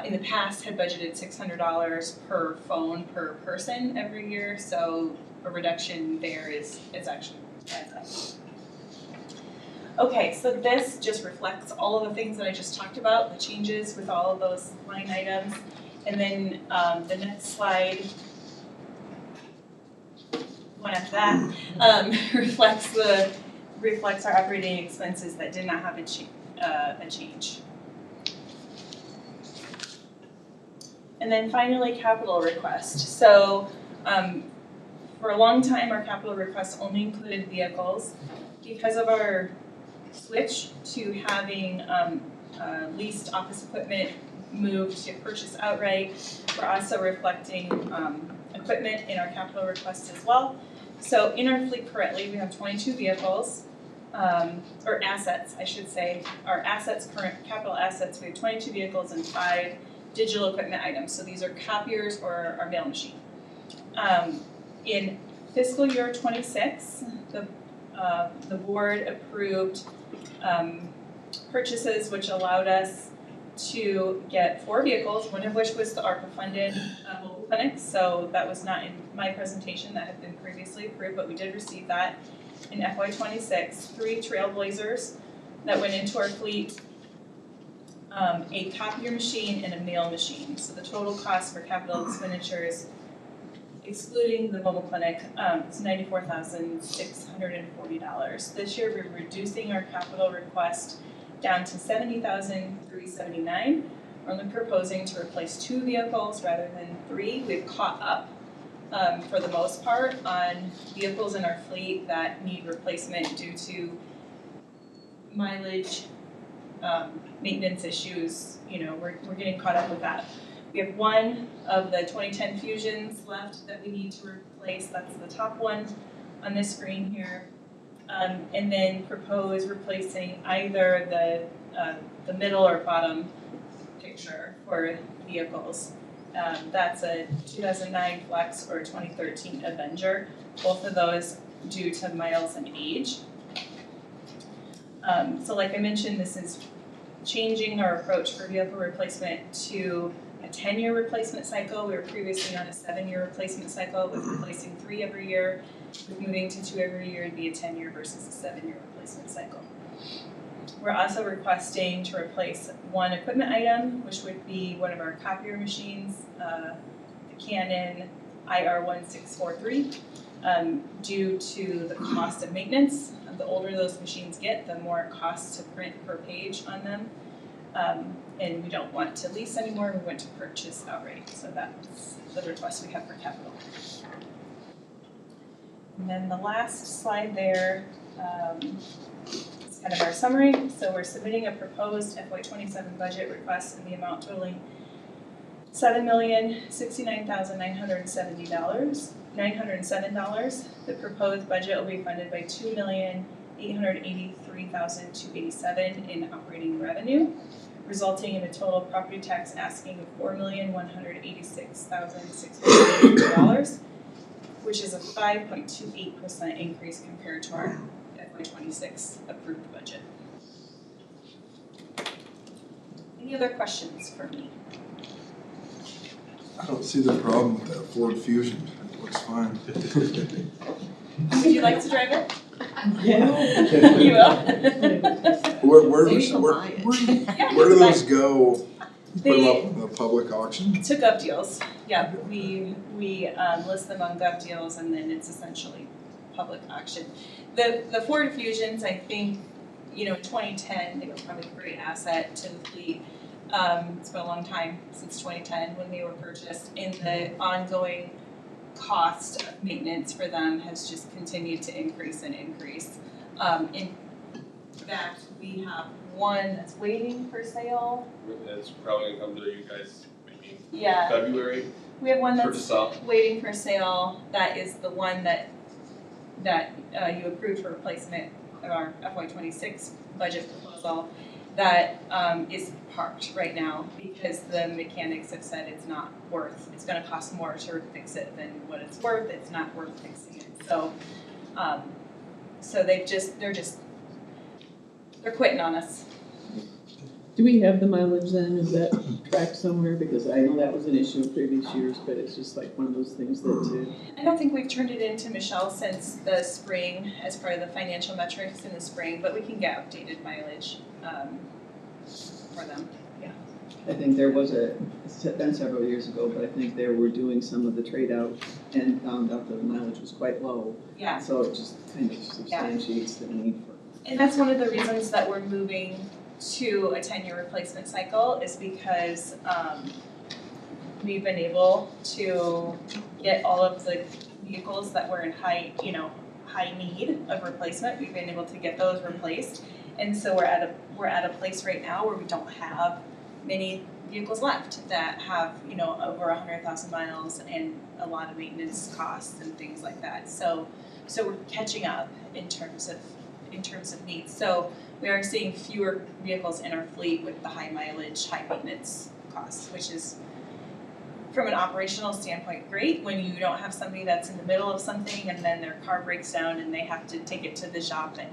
in the past had budgeted $600 per phone per person every year. So a reduction there is actually adds up. Okay, so this just reflects all of the things that I just talked about, the changes with all of those line items. And then the next slide, one after that, reflects our operating expenses that did not have a change. And then finally, capital request. So for a long time, our capital request only included vehicles. Because of our switch to having leased office equipment moved to purchase outright, we're also reflecting equipment in our capital request as well. So in our fleet currently, we have 22 vehicles, or assets, I should say. Our assets, current capital assets, we have 22 vehicles and 5 digital equipment items. So these are copiers or our mail machine. In fiscal year 26, the board approved purchases which allowed us to get 4 vehicles, one of which was the ARPA funded mobile clinics. So that was not in my presentation, that had been previously approved, but we did receive that in FY26. 3 Trailblazers that went into our fleet, a copier machine and a mail machine. So the total cost for capital expenditures excluding the mobile clinic, it's $94,640. This year, we're reducing our capital request down to $70,379. We're only proposing to replace 2 vehicles rather than 3. We've caught up, for the most part, on vehicles in our fleet that need replacement due to mileage, maintenance issues. You know, we're getting caught up with that. We have one of the 2010 Fusions left that we need to replace. That's the top one on this screen here. And then propose replacing either the middle or bottom picture for vehicles. That's a 2009 Flex or a 2013 Avenger. Both of those due to miles and age. So like I mentioned, this is changing our approach for vehicle replacement to a 10-year replacement cycle. We were previously on a 7-year replacement cycle with replacing 3 every year. With moving to 2 every year, it'd be a 10-year versus a 7-year replacement cycle. We're also requesting to replace one equipment item, which would be one of our copier machines, the Canon IR1643. Due to the cost of maintenance, the older those machines get, the more it costs to print per page on them. And we don't want to lease anymore, we want to purchase outright. So that's the request we have for capital. And then the last slide there is kind of our summary. So we're submitting a proposed FY27 budget request in the amount totaling $7,069,907. The proposed budget will be funded by $2,883,287 in operating revenue, resulting in a total property tax asking of $4,186,680, which is a 5.28% increase compared to our FY26 approved budget. Any other questions for me? I don't see the problem with that Ford Fusion, it looks fine. Would you like to drive it? Yeah. You will? Where do those go? Put them They up in the public auction? to Gov Deals, yeah, we list them on Gov Deals and then it's essentially public auction. The Ford Fusions, I think, you know, in 2010, they were probably a great asset to the fleet. It's been a long time since 2010 when they were purchased, and the ongoing cost of maintenance for them has just continued to increase and increase. In fact, we have one that's waiting for sale. It's probably gonna come to you guys maybe Yeah. February We have one for that's sale. waiting for sale. That is the one that you approved for replacement of our FY26 budget proposal. That is parked right now because the mechanics have said it's gonna cost more to fix it than what it's worth. It's not worth fixing it. So they're quitting on us. Do we have the mileage then? Is that tracked somewhere? Because I know that was an issue in previous years, but it's just like one of those things that I don't think we've turned it into Michelle since the spring as part of the financial metrics in the spring, but we can get updated mileage for them. Yeah. I think there was it's been several years ago, but I think they were doing some of the trade out and found out the mileage was quite low. Yeah. So it just kind of substantiates the need for. And that's one of the reasons that we're moving to a 10-year replacement cycle is because we've been able to get all of the vehicles that were in high need of replacement. We've been able to get those replaced, and so we're at a place right now where we don't have many vehicles left that have over 100,000 miles and a lot of maintenance costs and things like that. So we're catching up in terms of needs. So we are seeing fewer vehicles in our fleet with the high mileage, high maintenance costs, which is, from an operational standpoint, great when you don't have somebody that's in the middle of something and then their car breaks down and they have to take it to the shop. And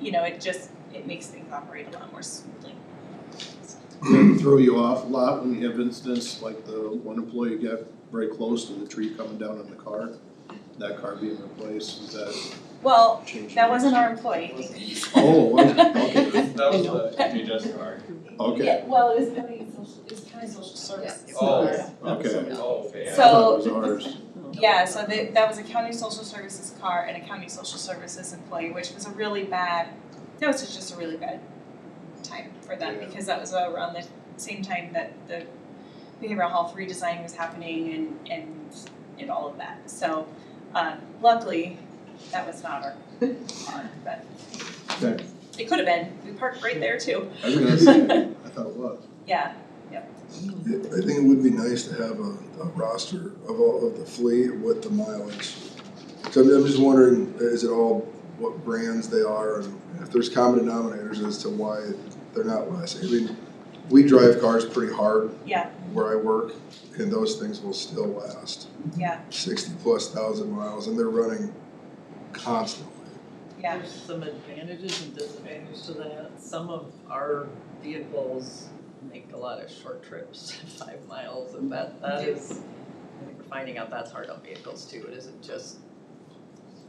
it makes things operate a lot more smoothly. Does that throw you off a lot when you have incidents like the one employee got very close to the tree coming down in the car, that car being replaced? Is that Well, changing? that wasn't our employee. Oh, okay. That was the HHS card. Okay. Yeah, well, it was county social services. Oh, Okay. Oh, okay. I So- thought it was ours. Yeah, so that was a county social services car and a county social services employee, which was a really bad, that was just a really bad time for them, because that was around the same time that the behavioral health redesign was happening and all of that. So, luckily, that was not our car, but Okay. it could have been. We parked right there too. I was gonna say, I thought it was. Yeah. I think it would be nice to have a roster of all of the fleet with the mileage. So I'm just wondering, is it all what brands they are, and if there's common denominators as to why they're not less? I mean, we drive cars pretty hard Yeah, where I work, and those things will still last yeah, 60,000+ miles, and they're running constantly. yeah. There's some advantages and disadvantages to that. Some of our vehicles make a lot of short trips, 5 miles, and that is, I think we're finding out that's hard on vehicles too. It isn't just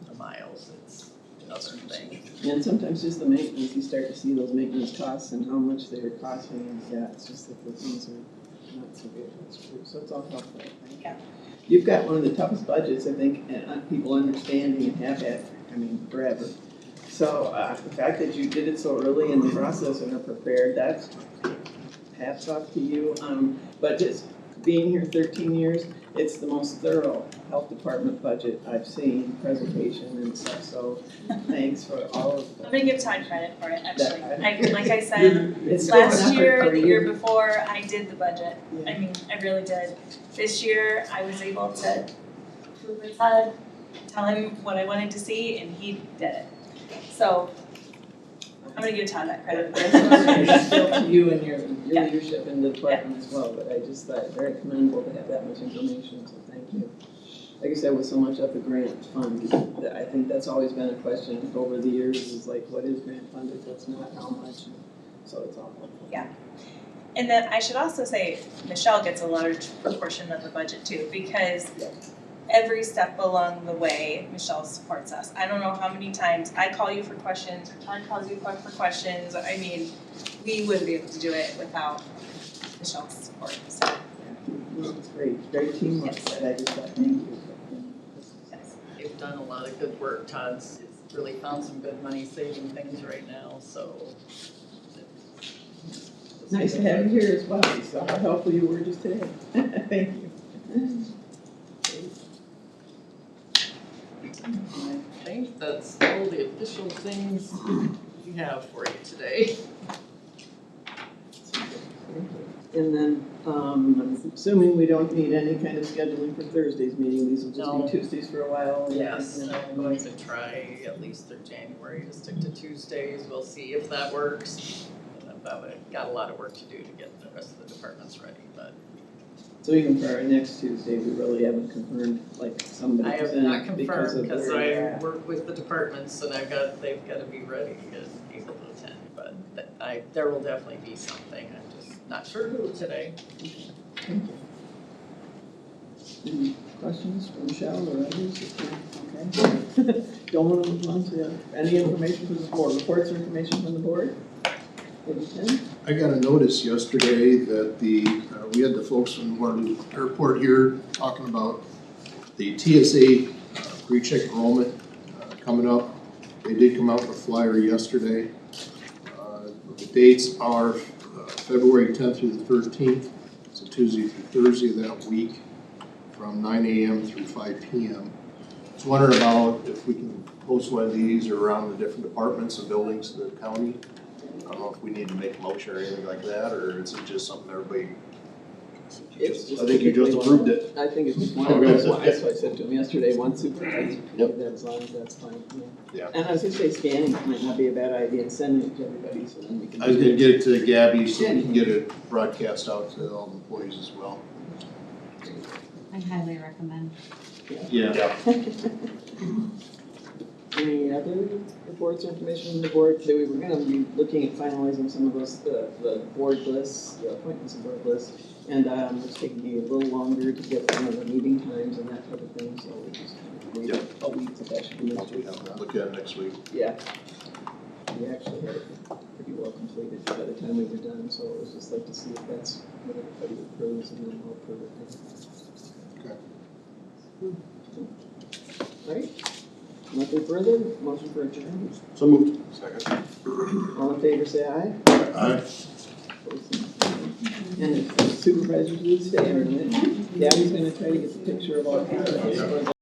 the miles, it's other things. And sometimes just the maintenance, you start to see those maintenance costs and how much they're costing, and yeah, it's just that the things are not so good, that's true, so it's all helpful, I think. Yeah. You've got one of the toughest budgets, I think, and people understanding and have had, forever. So, the fact that you did it so early in the process and are prepared, that's hats off to you, but just being here 13 years, it's the most thorough health department budget I've seen, presentation and stuff, so thanks for all of that. I'm gonna give Todd credit for it, actually. That- Like I said, It's still an last effort year, for the you. year before, I did the budget. Yeah. I mean, I really did. This year, I was able to prove his head, tell him what I wanted to see, and he did it. So, I'm gonna give Todd that credit. That's still to you and your Yeah. leadership in the department as well, but I just thought it very commendable to have that much information, so thank you. Like I said, with so much of the grant fund, I think that's always been a question over the years, is like, what is grant funded, what's not, how much, so it's all helpful. Yeah. And then I should also say, Michelle gets a large proportion of the budget too, because every step along the way, Michelle supports us. I don't know how many times I call you for questions, or Todd calls you for questions. I mean, we wouldn't be able to do it without Michelle's support, so. Well, it's great teamwork, Yes. but I just thought, thank you. Yes. They've done a lot of good work. Todd's really found some good money saving things right now, so. Nice to have you here as well, so how helpful you were just today. Thank you. I think that's all the official things we have for you today. And then, I'm assuming we don't need any kind of scheduling for Thursday's meeting, these will No. just be Tuesdays for a while? Yes, and I'm going to try at least through January to stick to Tuesdays. We'll see if that works. I've got a lot of work to do to get the rest of the departments ready, but So even for our next Tuesday, we really haven't confirmed, like, somebody I have in not because confirmed of because where you're I at. work with the departments and they've got to be ready and able to attend, but there will definitely be something. I'm just not sure who today. Thank you. Any questions for Michelle or others? Okay. Don't want to move on to any information from the board, reports or information from the board? Maybe Tim? I got a notice yesterday that we had the folks from Waterloo Airport here talking about the TSA pre-check enrollment coming up. They did come out with a flyer yesterday. The dates are February 10th through the 13th. It's a Tuesday through Thursday of that week from 9 a.m. through 5 p.m. I was wondering about if we can post one of these around the different departments and buildings in the county. I don't know if we need to make a motion or anything like that, or is it just something everybody? It's just I think you just typically approved one- it. I think it's just one of Okay. those, that's what I said to him yesterday, one supervisor, Yep. that as long as that's fine, yeah. Yeah. And I was gonna say scanning might not be a bad idea, and sending it to everybody, so then we can. I was gonna get it to Gabby so we can get it broadcast out to all employees as well. I highly recommend. Yeah. Any other reports or information from the board? So we were gonna be looking at finalizing some of those, the board lists, the appointments and board lists. And, it's taking me a little longer to get some of the meeting times and that type of thing, so we just kind of wait a week, so that should be next week. Look at it next week. Yeah. We actually had it pretty well completed by the time we were done, so it was just like to see if that's what everybody approves, and then we'll approve it. Okay. Alright, nothing further, motion for adjournment. So moved. Second. All in favor, say aye. Aye. And if the supervisors would stay a minute, Gabby's gonna try to get the picture of all the